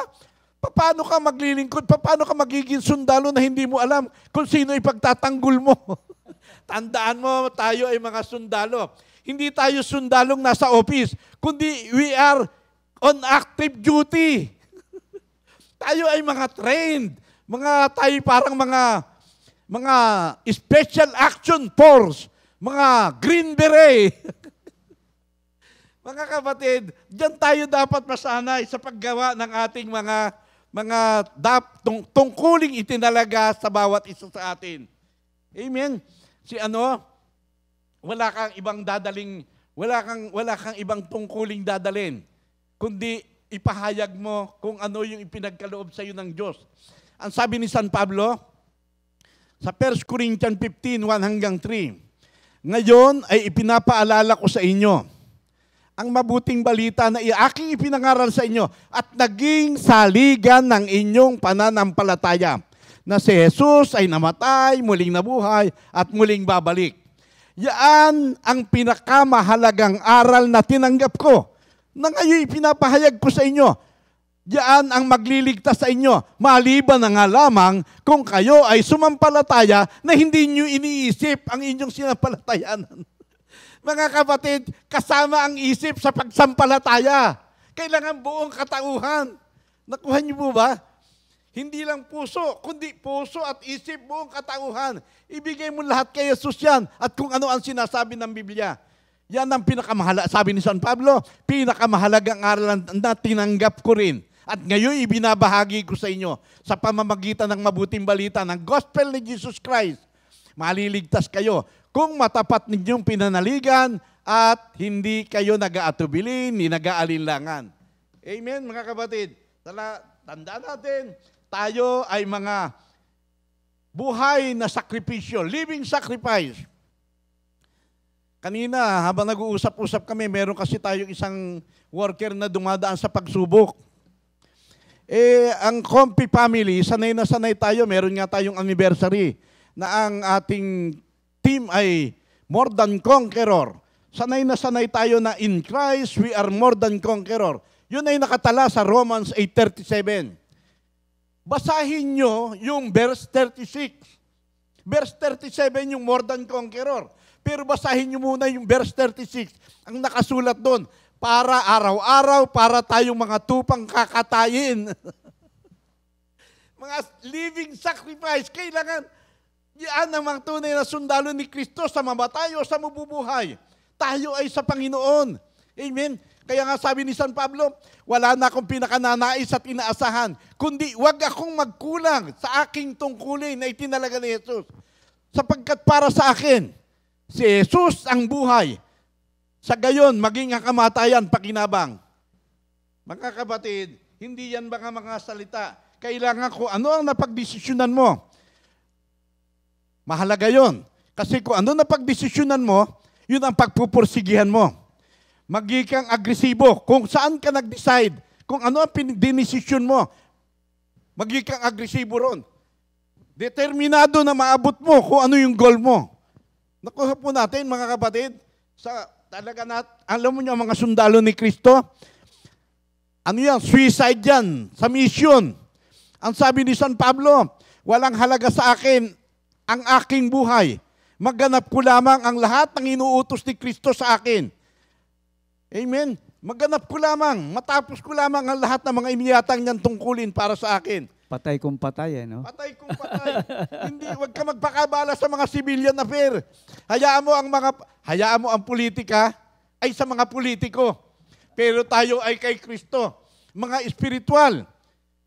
Paano ka maglilingkod? Paano ka magiging sundalo na hindi mo alam kung sino ipagtatanggol mo? Tandaan mo, tayo ay mga sundalo. Hindi tayo sundalong nasa office, kundi we are on active duty. Tayo ay mga trained, tayo parang mga special action force, mga Green Beret. Mga kapatid, diyan tayo dapat masanay sa paggawa ng ating mga tungkuling itinalaga sa bawat isa sa atin. Amen. Wala kang ibang tungkuling dadalin, kundi ipahayag mo kung ano yung ipinagkaloob sa iyo ng Diyos. Ang sabi ni San Pablo, sa 1 Corinthians 15:1-3, ngayon ay ipinapaalala ko sa inyo ang mabuting balita na aking ipinangaral sa inyo at naging saligan ng inyong pananampalataya na si Jesus ay namatay, muling nabuhay at muling babalik. Yan ang pinakamahalagang aral na tinanggap ko na ngayon ipinapahayag ko sa inyo. Yan ang magliligtas sa inyo, maliban na nga lamang kung kayo ay sumampalataya na hindi nyo iniisip ang inyong sinampalatayanan. Mga kapatid, kasama ang isip sa pagsampalataya. Kailangan buong katauhan. Nakuha niyo po ba? Hindi lang puso, kundi puso at isip, buong katauhan. Ibigay mo lahat kay Jesus yan at kung ano ang sinasabi ng Biblia. Yan ang sabi ni San Pablo, pinakamahalagang aral na tinanggap ko rin At ngayon ibinabahagi ko sa inyo sa pamamagitan ng mabuting balita ng Gospel ni Jesus Christ. Maliligtas kayo kung matapat ninyong pinanaligan at hindi kayo nag-aatubili ni nag-aalinlangan. Amen, mga kapatid. Tandaan natin, tayo ay mga buhay na sakripisyo, living sacrifice. Kanina, habang nag-uusap-usap kami, meron kasi tayong isang worker na dumadaan sa pagsubok. Ang Comfy family, sanay na sanay tayo, meron nga tayong anniversary na ang ating team ay more than conqueror. Sanay na sanay tayo na in Christ, we are more than conqueror. Yun ay nakatala sa Romans 8:37. Basahin nyo yung verse 36. Verse 37 yung more than conqueror. Pero basahin nyo muna yung verse 36. Ang nakasulat doon, para araw-araw, para tayong mga tupang kakatayin. Mga living sacrifice. Kailangan, yan ang mga tunay na sundalo ni Kristo sa mamatay o sa mabubuhay. Tayo ay sa Panginoon. Amen? Kaya nga sabi ni San Pablo, wala na akong pinakananais at inaasahan, kundi wag akong magkulang sa aking tungkulin na itinalaga ni Jesus. Sapagkat para sa akin, si Jesus ang buhay. Sa gayon, maging ang kamatayan, pakinabang. Mga kapatid, hindi yan mga salita. Kailangan ko, ano ang napagdesisyonan mo? Mahalaga yon. Kasi kung ano napagdesisyonan mo, yun ang pagpupursigihan mo. Maging agresibo. Kung saan ka nag-decide, kung ano ang dinesisyon mo, maging agresibo ron. Determinado na maabot mo kung ano yung goal mo. Nakuha po natin, mga kapatid, alam mo niyo mga sundalo ni Kristo, ano yan, suicide yan, sa mission. Ang sabi ni San Pablo, walang halaga sa akin ang aking buhay. Magganap ko lamang ang lahat ng inuutos ni Kristo sa akin. Amen. Magganap ko lamang, matapos ko lamang ang lahat ng mga iniyatang niyang tungkulin para sa akin. Patay kung patay, no? Patay kung patay. Hindi, wag ka magpakabala sa mga civilian affair. Hayaan mo ang politika ay sa mga politiko. Pero tayo ay kay Kristo, mga espiritual.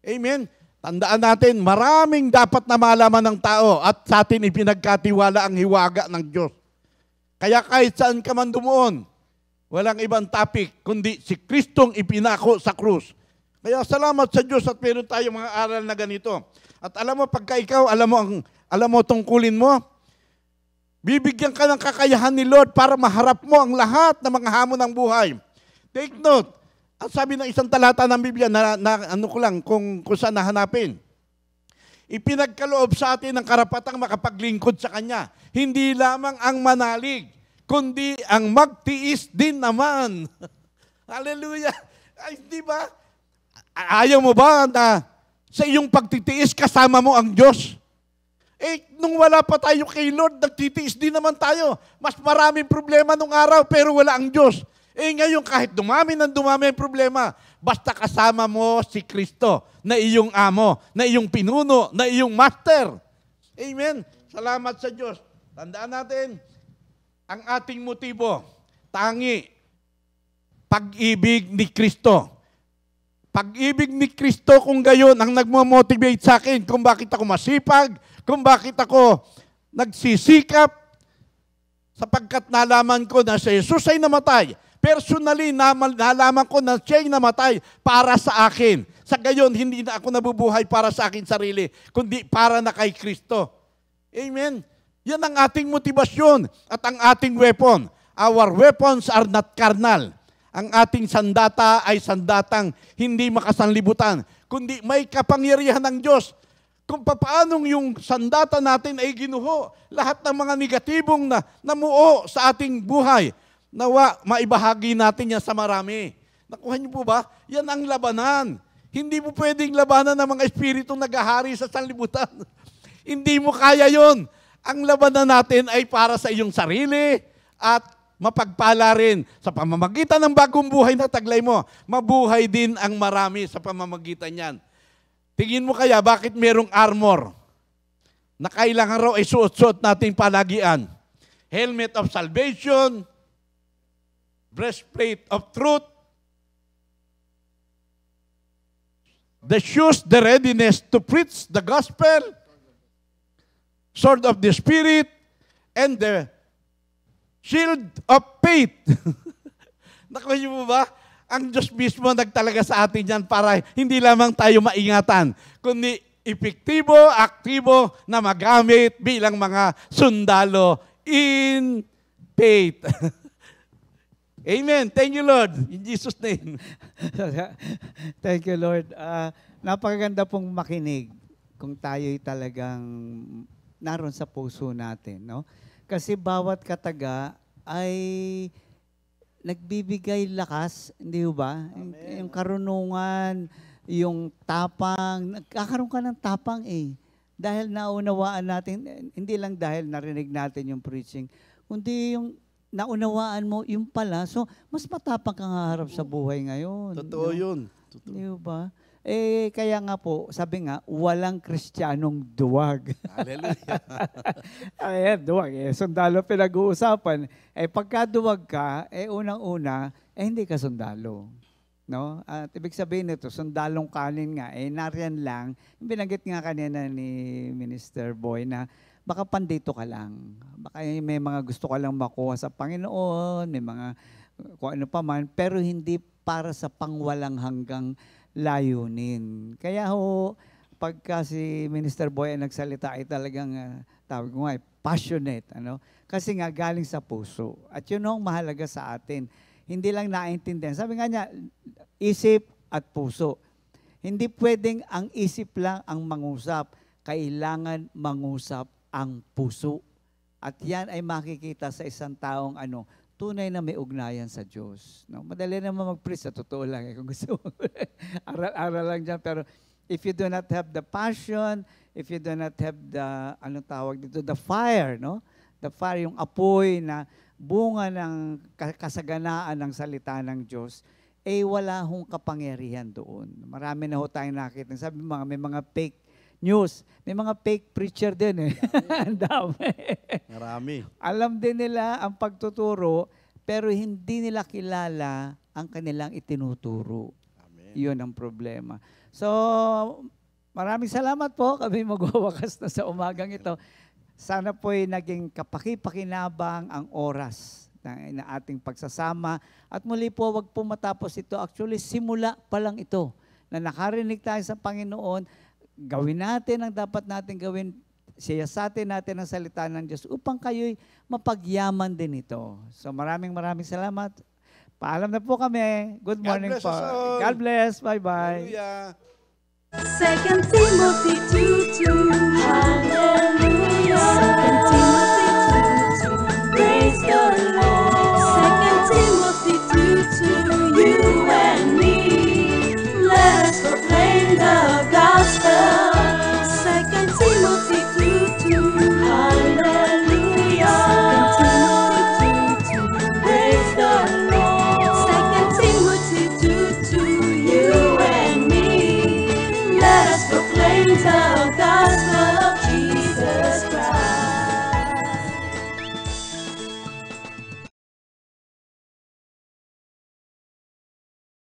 Amen. Tandaan natin, maraming dapat na malaman ng tao at sa atin ipinagkatiwala ang hiwaga ng Diyos. Kaya kahit saan ka man dumuon, walang ibang topic, kundi si Kristong ipinako sa krus. Kaya salamat sa Diyos at meron tayong mga aral na ganito. At alam mo, pagka ikaw, alam mo tungkulin mo, bibigyan ka ng kakayahan ni Lord para maharap mo ang lahat ng mga hamon ng buhay. Take note, ang sabi ng isang talata ng Biblia, kung saan nahanapin. Ipinagkaloob sa atin ang karapatang makapaglingkod sa Kanya. Hindi lamang ang manalig, kundi ang magtiis din naman. Hallelujah! Ay, di ba? Ayaw mo ba na sa iyong pagtitiis kasama mo ang Diyos? Nung wala pa tayo kay Lord, nagtitiis din naman tayo. Mas maraming problema nung araw, pero wala ang Diyos. Ngayon, kahit dumami ang problema, basta kasama mo si Kristo na iyong amo, na iyong pinuno, na iyong master. Amen. Salamat sa Diyos. Tandaan natin, ang ating motibo, tangi, pag-ibig ni Kristo. Pag-ibig ni Kristo kung gayon ang nagmo-motivate sa akin kung bakit ako masipag, kung bakit ako nagsisikap, sapagkat nalaman ko na si Jesus ay namatay. Personally, nalaman ko na siya ay namatay para sa akin. Sa gayon, hindi na ako nabubuhay para sa akin sarili, kundi para na kay Kristo. Amen? Yan ang ating motibasyon at ang ating weapon. Our weapons are not carnal. Ang ating sandata ay sandatang hindi makasanlibutan, kundi may kapangyarihan ng Diyos. Kung paanong yung sandata natin ay ginuho, lahat ng mga negatibong namuo sa ating buhay, nawa, maibahagi natin yan sa marami. Nakuha niyo po ba? Yan ang labanan. Hindi mo pwedeng labanan ng mga espiritong naghahari sa sanlibutan. Hindi mo kaya yon. Ang labanan natin ay para sa iyong sarili at mapagpala rin sa pamamagitan ng bagong buhay na taglay mo. Mabuhay din ang marami sa pamamagitan yan. Tingin mo kaya bakit merong armor na kailangan raw ay suot-suot nating palagian? Helmet of salvation, breastplate of truth, the shoes, the readiness to preach the gospel, sword of the Spirit, and the shield of faith. Nakuha niyo mo ba? Ang Diyos mismo nagtalaga sa atin yan para hindi lamang tayo maingatan, kundi epektibo, aktibo na magamit bilang mga sundalo in faith. Amen. Thank you, Lord. In Jesus' name. Thank you, Lord. Napakaganda pong makinig kung tayo'y talagang naroon sa puso natin, no? Kasi bawat kataga ay nagbibigay lakas, hindi ba? Yung karunungan, yung tapang, nagkakaroon ka ng tapang eh. Dahil naunawaan natin, hindi lang dahil narinig natin yung preaching, kundi yung naunawaan mo yung pala. So, mas matapang kang haharap sa buhay ngayon. Totoo no? yun. Totoo. Di ba? Kaya nga po, sabi nga, walang Kristiyanong duwag. Hallelujah. Ayan, duwag. Sundalo pinag-uusapan. Pagka duwag ka, unang-una, hindi ka sundalo. No? At ibig sabihin nito, sundalong kanin nga, nariyan lang. Binanggit nga kanina ni Minister Boy na baka pandito ka lang. Baka may mga gusto ka lang makuha sa Panginoon, may mga kung ano pa man, pero hindi para sa pangwalang hanggang layunin. Kaya ho, pagka si Minister Boy ay nagsalita ay talagang, tawag ko nga, passionate. Ano? Kasi nga galing sa puso. At yun ang mahalaga sa atin. Hindi lang naintindihan. Sabi nga niya, isip at puso. Hindi pwedeng ang isip lang ang mangusap. Kailangan mangusap ang puso. At yan ay makikita sa isang taong tunay na may ugnayan sa Diyos. No? Madali naman mag-preach, sa totoo lang. Kung gusto mo, aral lang dyan. Pero if you do not have the passion, if you do not have the, the fire, no? The fire, yung apoy na bunga ng kasaganaan ng salita ng Diyos, wala hong kapangyarihan doon. Marami na ho tayong nakita. Sabi may mga fake news. May mga fake preacher din eh. Ang dami. Marami. Alam din nila ang pagtuturo, pero hindi nila kilala ang kanilang itinuturo. Amen. Yun ang problema. So, maraming salamat po. Kami magwawakas na sa umagang ito. Sana po'y naging kapaki-pakinabang ang oras na ating pagsasama. At muli po, wag po matapos ito. Actually, simula pa lang ito na nakarinig tayo sa Panginoon. Gawin natin ang dapat natin gawin. Siyasatin natin ang salita ng Diyos upang kayo'y mapagyaman din ito. So maraming salamat. Paalam na po kami. Good morning po. God bless. Bye-bye. Hallelujah. 2 Timothy 2:2. Hallelujah.